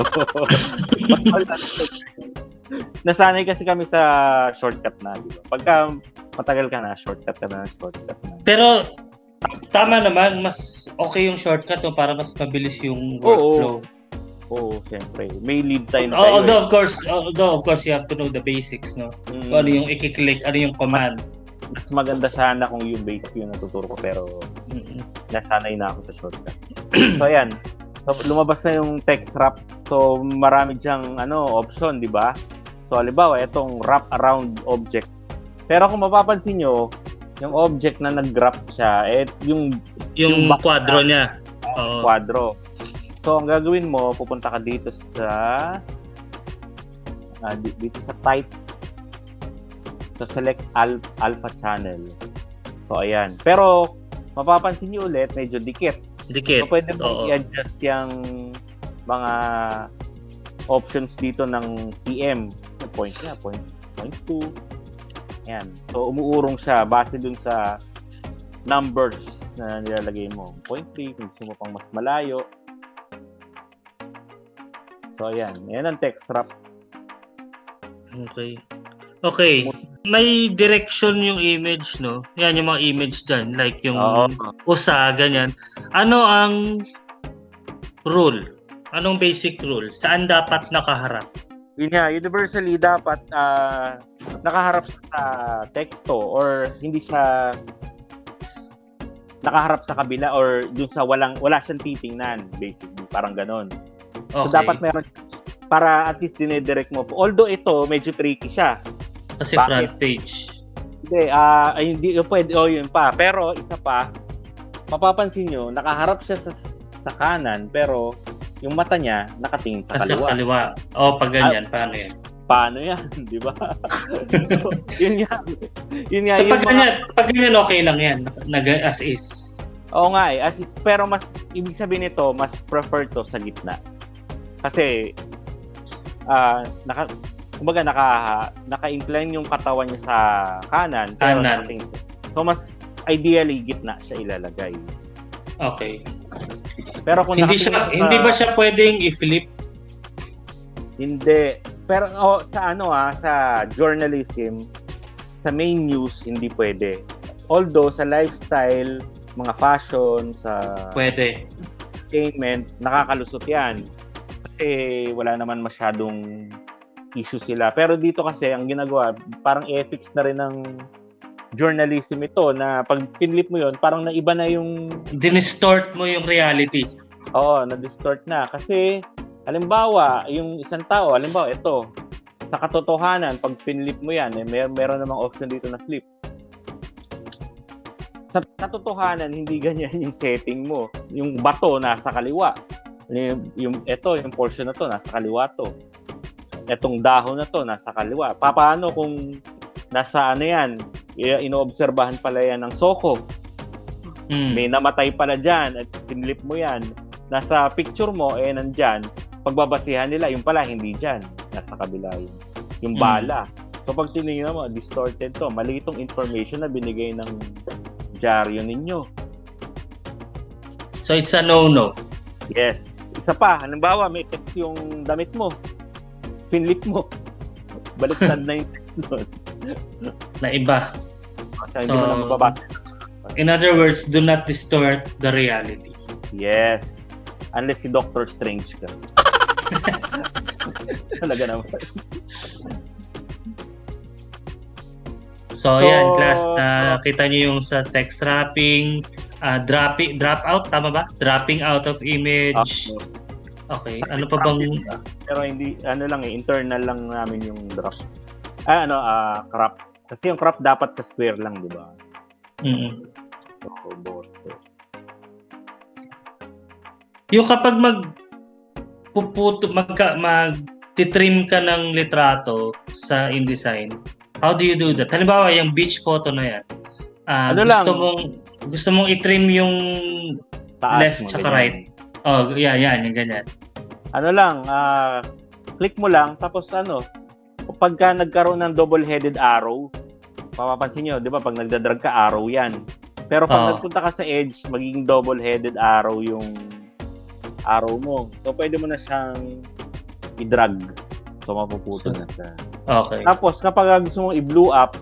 Nasanay kasi kami sa shortcut na, di ba? Pagka matagal ka na, shortcut na. Pero tama naman, mas okay yung shortcut para mas mabilis yung workflow. Oo, siyempre. May lead time tayo. Although of course you have to know the basics, no? Kung ano yung i-click, ano yung command. Mas maganda sana kung yung basic yung natuturo ko, pero nasanay na ako sa shortcut. So ayan. So, lumabas na yung text wrap. So marami diyang option, di ba? So halimbawa, itong wrap around object. Pero kung mapapansin nyo, yung object na nag-wrap siya, yung kwadro niya. Kwadro. So ang gagawin mo, pupunta ka dito sa type. So select alpha channel. So ayan. Pero mapapansin niyo ulit, medyo dikit. So pwede mo i-adjust yung mga options dito ng CM. Yung point niya, point 2. Ayan. So umuurong siya base dun sa numbers na nilalagay mo. Point 3, kung gusto mo pang mas malayo. So ayan. Yan ang text wrap. Okay. May direction yung image, no? Yan yung mga image dyan. Like yung USA, ganyan. Ano ang rule? Anong basic rule? Saan dapat nakaharap? Yun nga, universally dapat nakaharap sa teksto or hindi siya nakaharap sa kabila or dun sa wala siyang titingnan, basically. Parang ganon. So dapat meron para at least dinedirect mo. Although ito, medyo tricky siya. Kasi front page. Hindi pwede. Yun pa. Pero isa pa, mapapansin nyo, nakaharap siya sa kanan, pero yung mata niya nakatingin sa kaliwa. Pag ganyan, paano yan? Paano yan? Di ba? So, yun nga. So pag ganyan, okay lang yan. As is. Oo nga as is. Pero mas, ibig sabihin nito, mas prefer to sa gitna. Kasi, kumbaga naka-incline yung katawan niya sa kanan. So mas ideally gitna siya ilalagay. Okay. Pero kung hindi ba siya pwedeng i-flip? Hindi. Pero sa journalism, sa main news hindi pwede. Although sa lifestyle, mga fashion, sa pwede. Entertainment, nakakalusot 'yan. Kasi wala naman masyadong issue sila. Pero dito kasi, ang ginagawa, parang ethics na rin ng journalism ito na pag pinlip mo yon parang naiba na yung... Dinistort mo yung reality. Oo, na-distort na. Kasi, halimbawa, yung isang tao, ito, sa katotohanan, pag pinlip mo yan, meron namang option dito na flip. Sa katotohanan, hindi ganyan yung setting mo. Yung bato nasa kaliwa. Yung portion na to, nasa kaliwa to. Etong dahon na to, nasa kaliwa. Paano kung nasa yan, inoobserbahan pala yan ng soko. May namatay pala dyan at pinlip mo yan. Nasa picture mo, nandyan. Pagbabasihan nila, yung pala, hindi dyan. Nasa kabila yung bala. So pag tinignan mo, distorted to. Mali itong information na binigay ng dyaryo ninyo. So it's a no-no. Yes. Isa pa, halimbawa, may text yung damit mo. Pinlip mo. Baliktad na yung text doon. Na iba. Kasi hindi mo na mababasa. In other words, do not distort the reality. Yes. Unless si Doctor Strange ka. Talaga naman. So yan, class. Kita niyo yung sa text wrapping, drop out, tama ba? Dropping out of image. Okay. Ano pa bang... Pero hindi, internal lang namin yung drop. Crop. Kasi yung crop dapat sa square lang, di ba? Yung kapag mag-trim ka ng litrato sa InDesign, how do you do that? Halimbawa, yung beach photo na yan. Gusto mong i-trim yung taas left tsaka right. Yan, yung ganyan. Click mo lang, tapos pagka nagkaroon ng double-headed arrow, mapapansin nyo, di ba, pag nagdadrag ka, arrow yan. Pero pag nagpunta ka sa edge, magiging double-headed arrow yung arrow mo. So, pwede mo na siyang i-drag. So, mapuputol na siya. Okay. Tapos, kapag gusto mong i-blow up,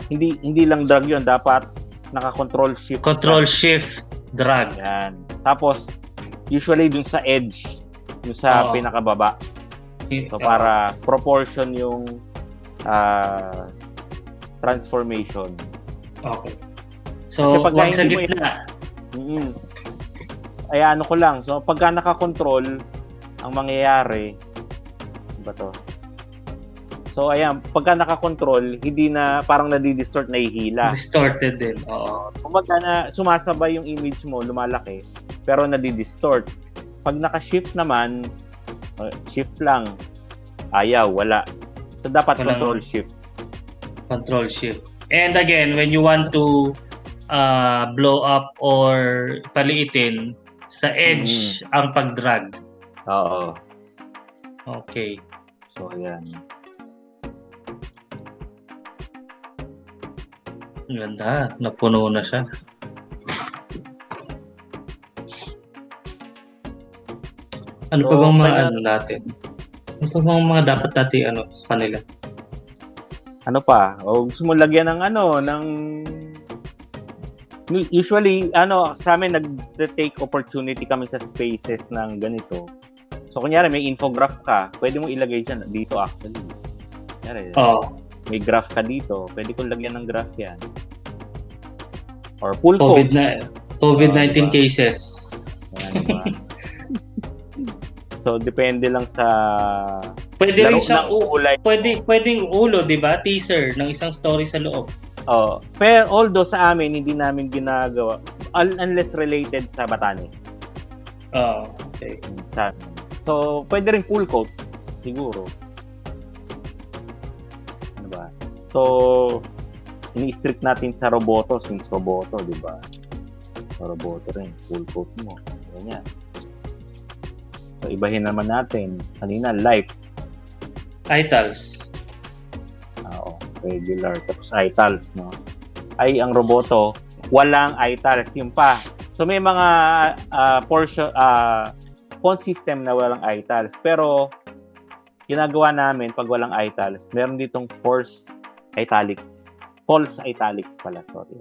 hindi lang drag yun. Dapat naka-control shift. Control shift drag. Yan. Tapos, usually dun sa edge, yung sa pinakababa. So, para proportion yung transformation. Okay. So, wag sa gitna. Ay, ano ko lang. So, pagka naka-control, ang mangyayari, ba to? So, ayan, pagka naka-control, hindi na, parang nadidistort, nahihila. Distorted din, oo. Pagka na sumasabay yung image mo, lumalaki, pero nadidistort. Pag naka-shift naman, shift lang, ayaw, wala. So, dapat control shift. Control shift. And again, when you want to blow up or paliitin, sa edge ang pag-drag. Oo. Okay. So, ayan. Ang ganda. Napuno na siya. Ano pa bang mga ano natin? Ano pa bang mga dapat natin sa kanila? Ano pa? O gusto mo lagyan ng usually, sa amin nag-take opportunity kami sa spaces ng ganito. So, kunyari, may infograph ka, pwede mo ilagay dyan. Dito, actually. Kunyari, may graph ka dito, pwede kong lagyan ng graph yan. Or full code. COVID-19 cases. Yan, diba? So, depende lang sa... Pwede rin siya pwedeng ulo, di ba? Teaser ng isang story sa loob. Pero although sa amin, hindi namin ginagawa unless related sa Batanes. Okay. So, pwede rin full coat, siguro. Ano ba? So, ini-strict natin sa Roboto since Roboto, di ba? Sa Roboto rin, full coat mo. Ganyan. So, ibahin naman natin. Kanina, life. Itals. Regular. Tapos itals, no? Ay, ang Roboto, walang itals. Yung pa. So, may mga font system na walang itals. Pero, ginagawa namin pag walang itals, meron ditong false italics pala. Sorry.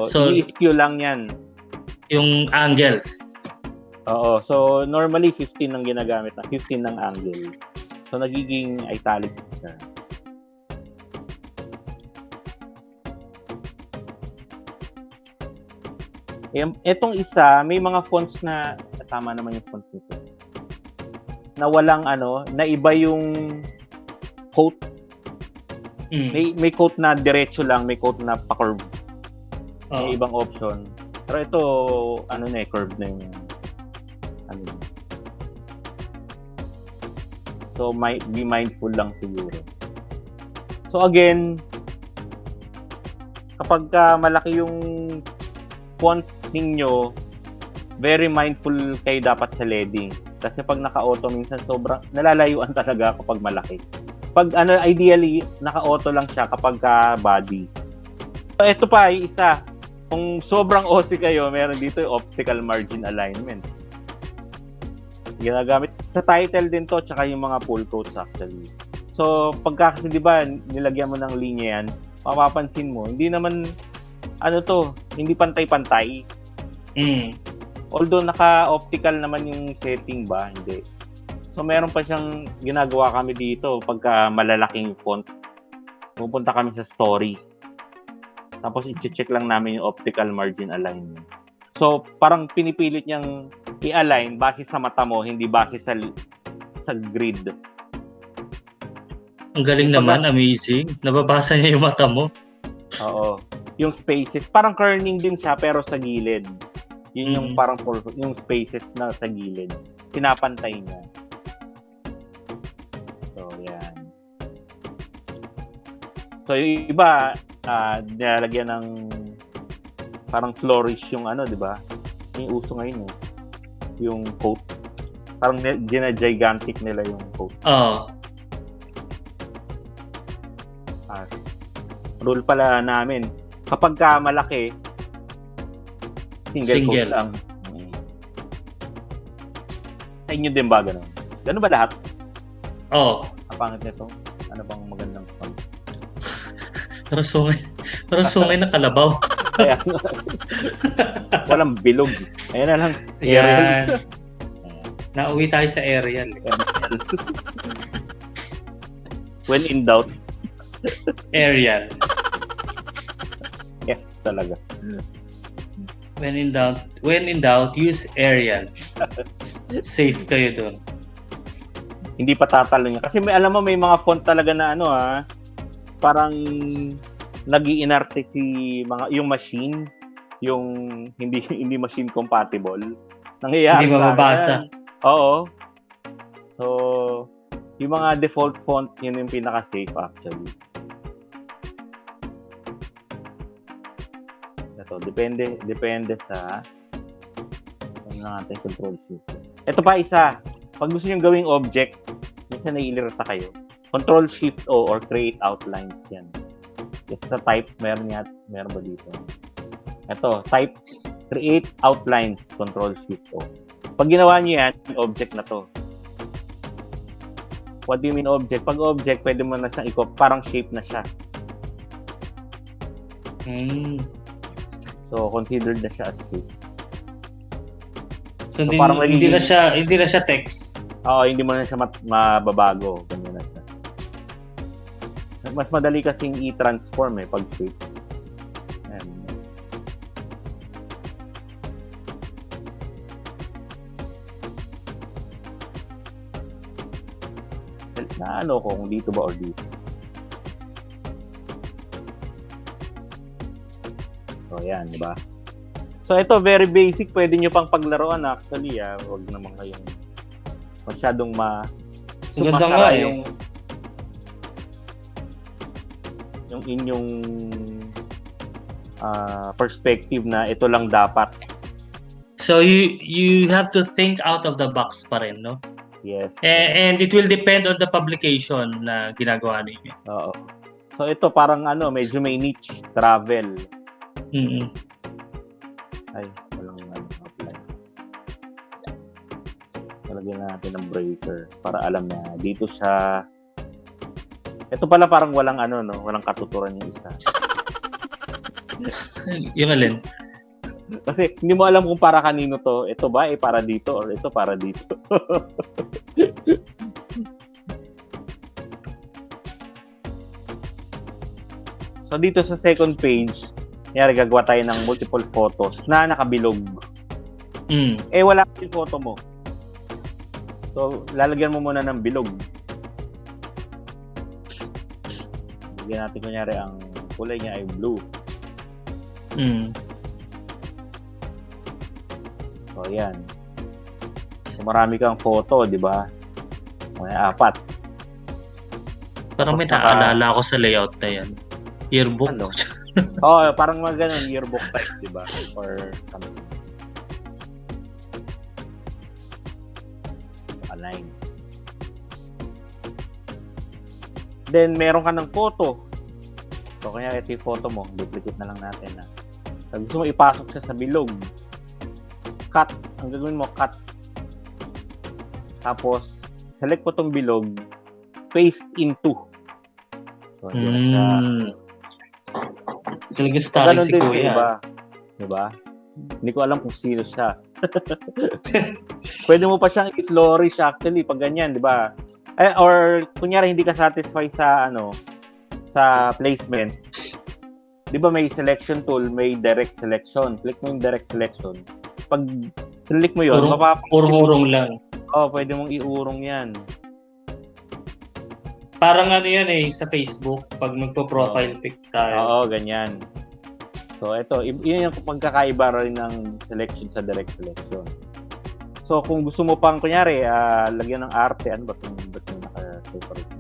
So i-skew lang yan. Yung angle. Oo. So, normally, 15 ang ginagamit na. 15 ng angle. So, nagiging italics siya. Etong isa, may mga fonts na tama naman yung font nito. Na walang na iba yung quote. May quote na diretso lang, may quote na pa-curve. May ibang option. Pero ito, curve na yung So, be mindful lang siguro. So, again, kapag malaki yung font ninyo, very mindful kayo dapat sa leading. Kasi pag naka-auto, minsan sobrang nalalayuan talaga kapag malaki. Pag ideally, naka-auto lang siya kapag body. So, ito pa, isa. Kung sobrang OC kayo, meron dito yung optical margin alignment. Ginagamit sa title din to, tsaka yung mga full quotes actually. So, pagka kasi diba, nilagyan mo ng linya yan, mapapansin mo, hindi naman, hindi pantay-pantay. Although naka-optical naman yung setting ba, hindi. So, meron pa siyang ginagawa kami dito pagka malalaking font. Pupunta kami sa story. Tapos, i-check lang namin yung optical margin alignment. So, parang pinipilit niyang i-align base sa mata mo, hindi base sa grid. Ang galing naman, amazing. Nababasa niya yung mata mo. Oo. Yung spaces, parang kerning din siya pero sa gilid. Yun yung parang yung spaces na sa gilid. Pinapantay niya. So, yan. So, yung iba, nilalagyan ng parang flourish yung di ba? Yung uso ngayon yung coat. Parang gina-gigantic nila yung coat. Rule pala namin, kapag ka malaki, single quote lang. Sa inyo din ba ganun? Ganun ba lahat? Oo. Kapangit nito. Ano bang magandang pang? Parang sungay na kalabaw. Kaya, walang bilog. Ayan na lang. Yan. Nauwi tayo sa aerial. When in doubt. Aerial. Yes, talaga. When in doubt, use aerial. Safe kayo doon. Hindi pa tatalo niya. Kasi alam mo, may mga font talaga na parang nag-iinarte yung machine, yung hindi machine compatible. Nangyayari hindi mababasa. Oo. So, yung mga default font, yun yung pinaka-safe actually. Ito, depende sa natin control shift. Ito pa isa. Pag gusto niyo gawing object, minsan naiilirata kayo. Control shift O or create outlines yan. Just sa type, meron ba dito? Ito, type create outlines, control shift O. Pag ginawa niyo yan, object na to. What do you mean object? Pag object, pwede mo na siyang parang shape na siya. So, considered na siya as shape. So hindi na siya text. Oo, hindi mo na siya mababago. Ganyan na siya. Mas madali kasing i-transform pag shape. Ayan. Na kung dito ba or dito. So, yan, di ba? So, ito, very basic. Pwede nyo pang paglaruan actually. Huwag naman kayong masyadong sumasara yung inyong perspective na ito lang dapat. So, you have to think out of the box pa rin, no? Yes. And it will depend on the publication na ginagawa ninyo. Oo. So, ito parang medyo may niche. Travel. Ay, walang apply. Talagyan natin ng breaker para alam na dito siya. Ito pala parang walang walang katuturan yung isa. Yung alin? Kasi hindi mo alam kung para kanino to. Ito ba para dito or ito para dito? So dito sa second page, gagawa tayo ng multiple photos na nakabilog. Wala yung photo mo. So, lalagyan mo muna ng bilog. Lagyan natin kunyari ang kulay niya ay blue. So, ayan. So, marami kang photo, di ba? May 4. Parang may naaalala ako sa layout na yan. Yearbook. Parang mga ganun, yearbook type, di ba? Or something. Align. Then, meron ka ng photo. So, kanya ito yung photo mo. Duplicate na lang natin na. So, gusto mo ipasok siya sa bilog. Cut. Ang gagawin mo, cut. Tapos, select mo tong bilog. Paste into. So, hindi na siya. Talaga starring si Kuya. Diba? Hindi ko alam kung sino siya. Pwede mo pa siyang i-flourish actually pag ganyan, di ba? Or kunyari hindi ka satisfy sa sa placement. Di ba may selection tool, may direct selection. Click mo yung direct selection. Pag click mo yun, urong lang. Pwede mong iurong yan. Parang yan sa Facebook pag magpo-profile pic tayo. Ganyan. So, ito, yun yung pagkakaiba rin ng selection sa direct selection. So, kung gusto mo pang, kunyari, lagyan ng arte, ano ba itong naka-separate?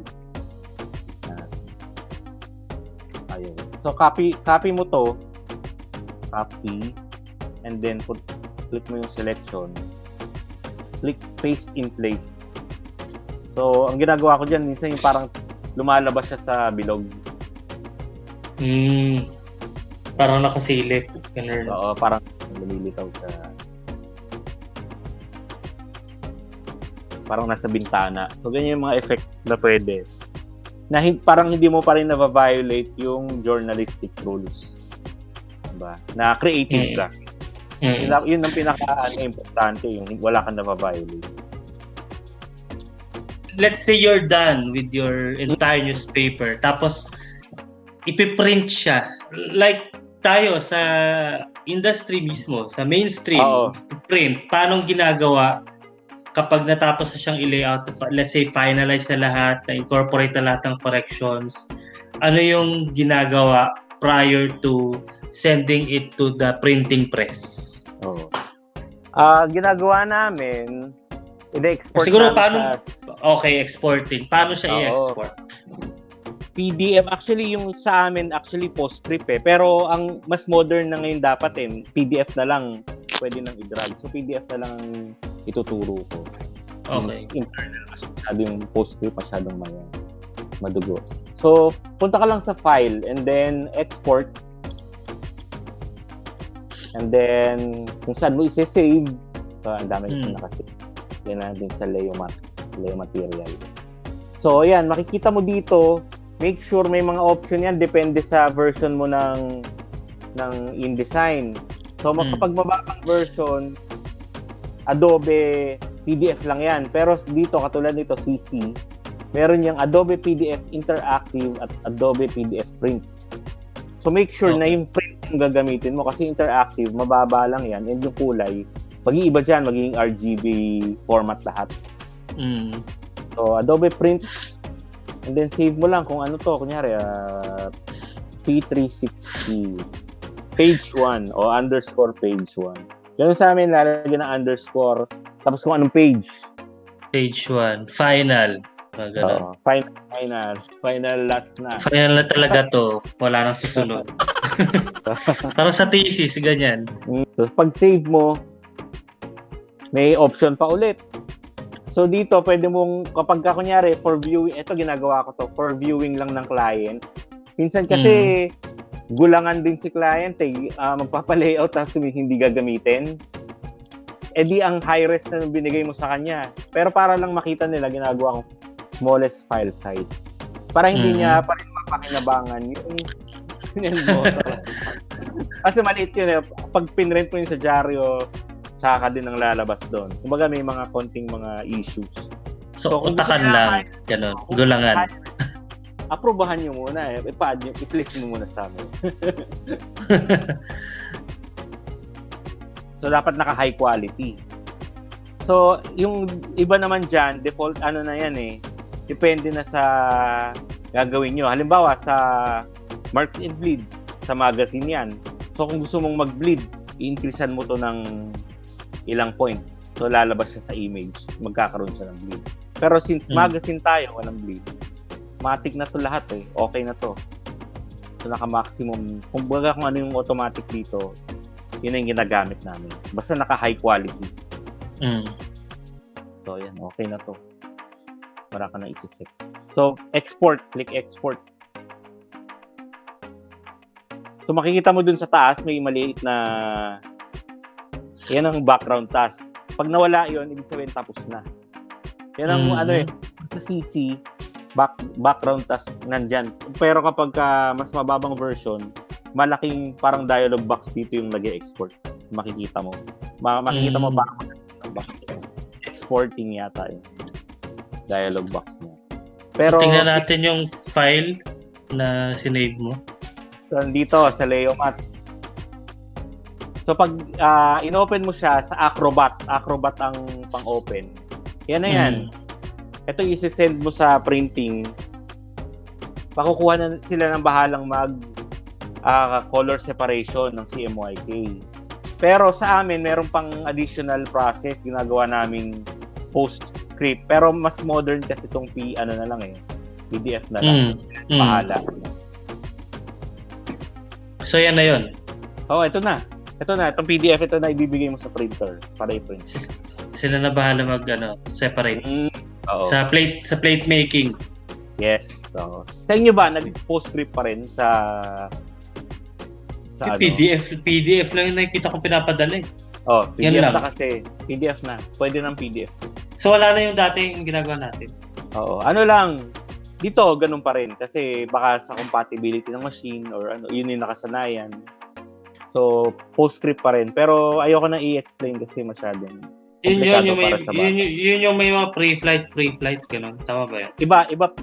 Ayun. So, copy mo to. Copy. And then, click mo yung selection. Click paste in place. So, ang ginagawa ko dyan, minsan yung parang lumalabas siya sa bilog. Parang nakasilip. Ganun. Oo, parang nalilitaw sa... Parang nasa bintana. So, ganyan yung mga effect na pwede. Na parang hindi mo pa rin na-violate yung journalistic rules. Diba? Na creative ka. Yun ang pinaka-importante, yung wala kang na-violate. Let's say you're done with your entire newspaper, tapos ipiprint siya. Like tayo sa industry mismo, sa mainstream, print, paano ginagawa kapag natapos na siyang i-layout, let's say finalize na lahat, na-incorporate na lahat ng corrections, ano yung ginagawa prior to sending it to the printing press? Ginagawa namin, i-export siguro namin paano, okay, exporting. Paano siya i-export? PDF. Actually, yung sa amin, actually PostScript eh. Pero ang mas modern na ngayon dapat PDF na lang pwede nang i-drag. So, PDF na lang ang ituturo ko. Okay. Internal masyado yung PostScript, masyadong madugo. So, punta ka lang sa file and then export. And then, kung saan mo isi-save, ang dami kasi nakasave. Yan na din sa Leo Material. So, ayan, makikita mo dito, make sure may mga option yan, depende sa version mo ng InDesign. So, kapag mababang version, Adobe PDF lang yan. Pero dito, katulad nito, CC, meron yung Adobe PDF Interactive at Adobe PDF Print. So, make sure na yung print yung gagamitin mo kasi interactive, mababa lang yan. And yung kulay, mag-iiba dyan, magiging RGB format lahat. So, Adobe Print, and then save mo lang kung ano to. Kunyari, P360, page 1 o underscore page 1. Ganun sa amin, lalagyan ng underscore, tapos kung anong page. Page 1, final. Final last na. Final na talaga to. Wala nang susunod. Parang sa thesis, ganyan. So, pag save mo, may option pa ulit. So, dito, pwede mong, kapag ka, kunyari, for viewing, ito ginagawa ko to, for viewing lang ng client. Minsan kasi, gulangan din si client magpapalayout tapos hindi gagamitin. Di ang high res na binigay mo sa kanya. Pero para lang makita nila, ginagawa kong smallest file size. Para hindi niya pa rin mapakinabangan yung mo. Kasi maliit yun Pag pinrent mo yun sa dyaryo, saka din ang lalabas doon. Kumbaga may mga konting mga issues. So utakan lang, gano'n, gulangan. Aprobahan nyo muna i-add nyo, i-click mo muna sa amin. So, dapat naka-high quality. So, yung iba naman dyan, default na yan depende na sa gagawin nyo. Halimbawa, sa Marks and Bleeds, sa magazine yan. So, kung gusto mong mag-bleed, i-increasean mo to ng ilang points. So, lalabas siya sa image. Magkakaroon siya ng bleed. Pero since magazine tayo, walang bleed. Automatic na to lahat Okay na to. So, naka-maximum. Kung ano yung automatic dito, yun yung ginagamit namin. Basta naka-high quality. So, yan. Okay na to. Para ka na i-check. So, export. Click export. So, makikita mo dun sa taas, may maliit na yan ang background task. Pag nawala yun, ibig sabihin tapos na. Yan ang sa CC, background task nandyan. Pero kapag mas mababang version, malaking parang dialog box dito yung nag-export. Makikita mo. Makikita mo background box. Exporting yata yun. Dialog box niya. Pero tingnan natin yung file na sinave mo. So, dito sa Leomat. So, pag in-open mo siya sa Acrobat ang pang-open. Yan na yan. Ito i-send mo sa printing. Pakukuha na sila ng bahalang color separation ng CMYK. Pero sa amin, meron pang additional process ginagawa naming PostScript. Pero mas modern kasi itong PDF na lang. Bahala. So yan na yun. Ito na. Itong PDF, ito na ibibigay mo sa printer para i-print. Sila na bahala separate. Sa plate making. Yes. So, sa inyo ba, nag-PostScript pa rin sa PDF lang yung nakikita kong pinapadala eh. Oh, Yan PDF lang. na kasi. PDF na. Pwede ng PDF. So wala na yung dating ginagawa natin. Oo. Ano lang, dito, ganun pa rin. Kasi baka sa compatibility ng machine or ano, yun yung nakasanayan. So, PostScript pa rin. Pero ayoko na i-explain kasi masyadong komplikado para sa bata. Yun yung may mga pre-flight, ganun. Tama ba yan?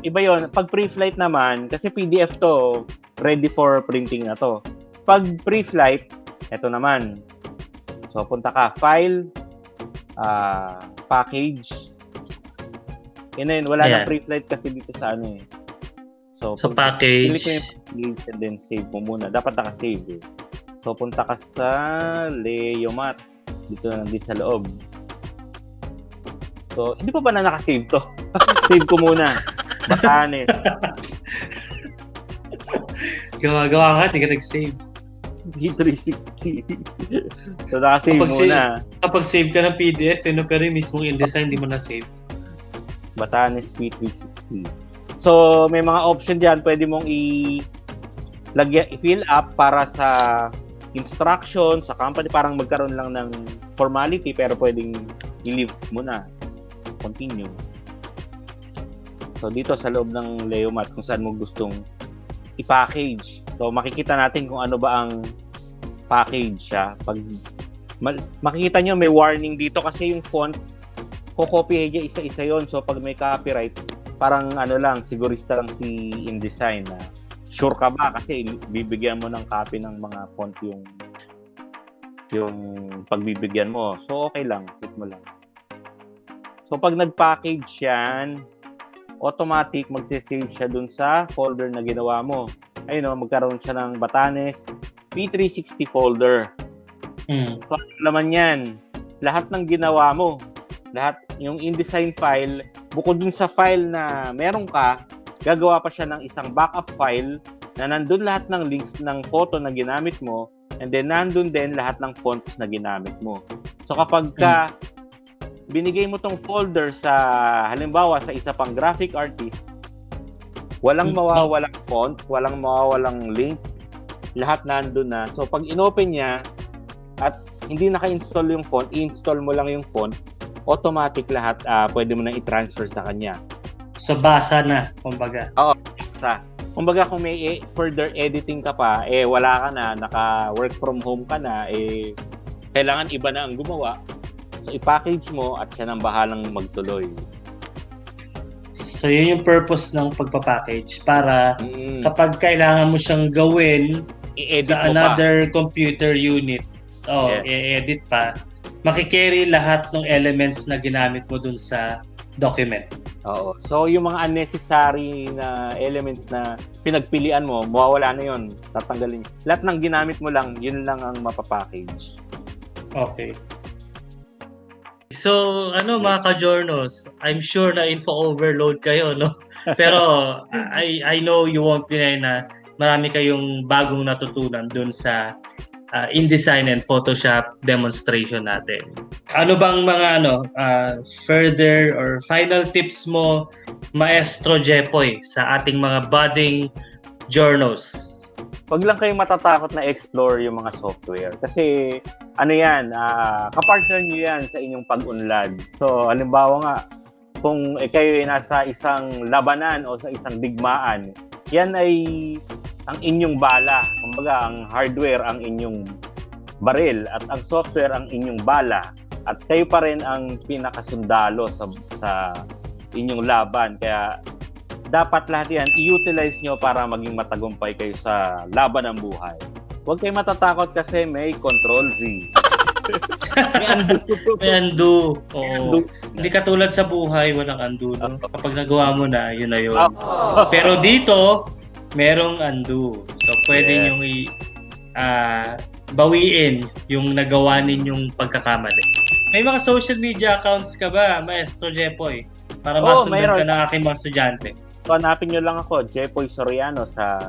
Iba yun. Pag pre-flight naman, kasi PDF to, ready for printing na to. Pag pre-flight, eto naman. So, punta ka, file, package. Yun, wala Ayan. na pre-flight kasi dito sa ano eh. So package. Click mo yung package and then save mo muna. Dapat naka-save eh. So, punta ka sa Leomat. Dito lang din sa loob. So, hindi pa ba na naka-save to? Save ko muna. Batanes. Gawa ka, hindi ka nag-save. G360. So, naka-save muna. Kapag save ka ng PDF, pero yung mismong InDesign, hindi mo na-save. Batanes P360. So, may mga option diyan. Pwede mong i-fill up para sa instruction sa company, parang magkaroon lang ng formality pero pwedeng i-leave mo na. Continue. So, dito sa loob ng Leomat kung saan mo gustong i-package. So, makikita natin kung ano ba ang package siya. Pag makikita nyo, may warning dito kasi yung font, kukopy niya isa-isa yon. So, pag may copyright, parang ano lang, sigurista lang si InDesign na sure ka ba? Kasi bibigyan mo ng copy ng mga font yung pagbibigyan mo. So, okay lang. Click mo lang. So, pag nag-package yan, automatic magsisave siya dun sa folder na ginawa mo. Ayun o, magkaroon siya ng Batanes P360 folder. So, laman yan. Lahat ng ginawa mo, lahat, yung InDesign file, bukod dun sa file na meron ka, gagawa pa siya ng isang backup file na nandun lahat ng links ng photo na ginamit mo, and then nandun din lahat ng fonts na ginamit mo. So kapag binigay mo tong folder sa, halimbawa, sa isa pang graphic artist, walang mawawalang font, walang mawawalang link, lahat nandun na. So pag inopen niya, at hindi naka-install yung font, i-install mo lang yung font, automatic lahat, pwede mo na i-transfer sa kanya. So, basa na, kumbaga. Oo, basa. Kumbaga, kung may further editing ka pa, wala ka na, naka-work from home ka na, kailangan iba na ang gumawa. So, i-package mo at siya nang bahalang magtuloy. So, yun yung purpose ng pagpapackage para kapag kailangan mo siyang gawin sa another computer unit, i-edit pa, makikerry lahat ng elements na ginamit mo dun sa document. Oo. So, yung mga unnecessary na elements na pinagpilian mo, mawawala na yun. Tatanggalin. Lahat ng ginamit mo lang, yun lang ang mapapackage. Okay. So, mga ka-journos, I'm sure na info overload kayo, no? Pero, I know you won't deny na marami kayong bagong natutunan dun sa InDesign and Photoshop demonstration natin. Ano bang mga further or final tips mo, Maestro Jepoy, sa ating mga budding journos? Huwag lang kayong matatakot na explore yung mga software. Kasi yan, kapartner nyo yan sa inyong pag-unlad. So, halimbawa nga, kung kayo ay nasa isang labanan o sa isang digmaan, yan ay ang inyong bala. Kumbaga, ang hardware ang inyong baril at ang software ang inyong bala. At kayo pa rin ang pinakasundalo sa inyong laban. Kaya dapat lahat yan i-utilize nyo para maging matagumpay kayo sa laban ng buhay. Huwag kayo matatakot kasi may Control Z. May undo. Oo. Hindi katulad sa buhay, walang undo. No? Kapag nagawa mo na, yun na yun. Pero dito, merong undo. So, pwede nyong bawiin yung nagawa ninyong pagkakamali. May mga social media accounts ka ba, Maestro Jepoy? Para masundan ka ng aking mga estudyante. So, hanapin nyo lang ako, Jepoy Soriano sa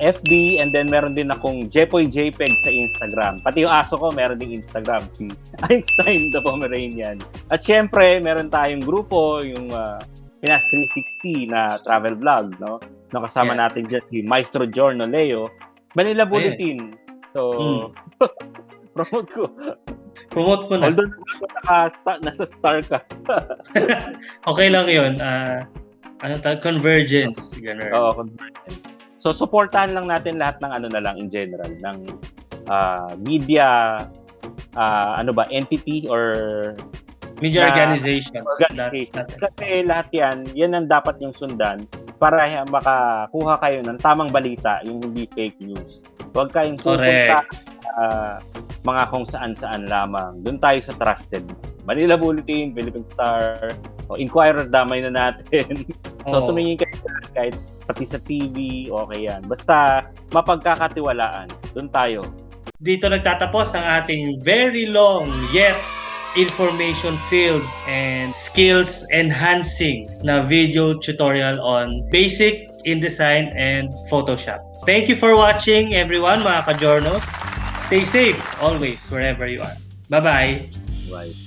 FB, and then meron din akong Jepoy JPEG sa Instagram. Pati yung aso ko, meron din Instagram, si Einstein the Pomeranian. At syempre, meron tayong grupo, yung Pinas 360 na travel vlog, no? Nakasama natin dyan si Maestro Giorno Leo, Manila Bulletin. So, promote ko. Promote mo na. Although nasa star ka. Okay lang yun. Convergence. Ganun. Oo, convergence. So, supportahan lang natin lahat ng na lang in general, ng media, entity or media organizations. Kasi lahat yan ang dapat yung sundan para makakuha kayo ng tamang balita, yung hindi fake news. Huwag kayong pupunta mga kung saan-saan lamang. Doon tayo sa trusted. Manila Bulletin, Philippine Star, Inquirer, damay na natin. So tumingin kayo kahit pati sa TV, okay yan. Basta mapagkakatiwalaan. Doon tayo. Dito nagtatapos ang ating very long yet information filled and skills enhancing na video tutorial on basic InDesign and Photoshop. Thank you for watching, everyone, mga ka-Jornos. Stay safe always wherever you are. Bye-bye. Bye.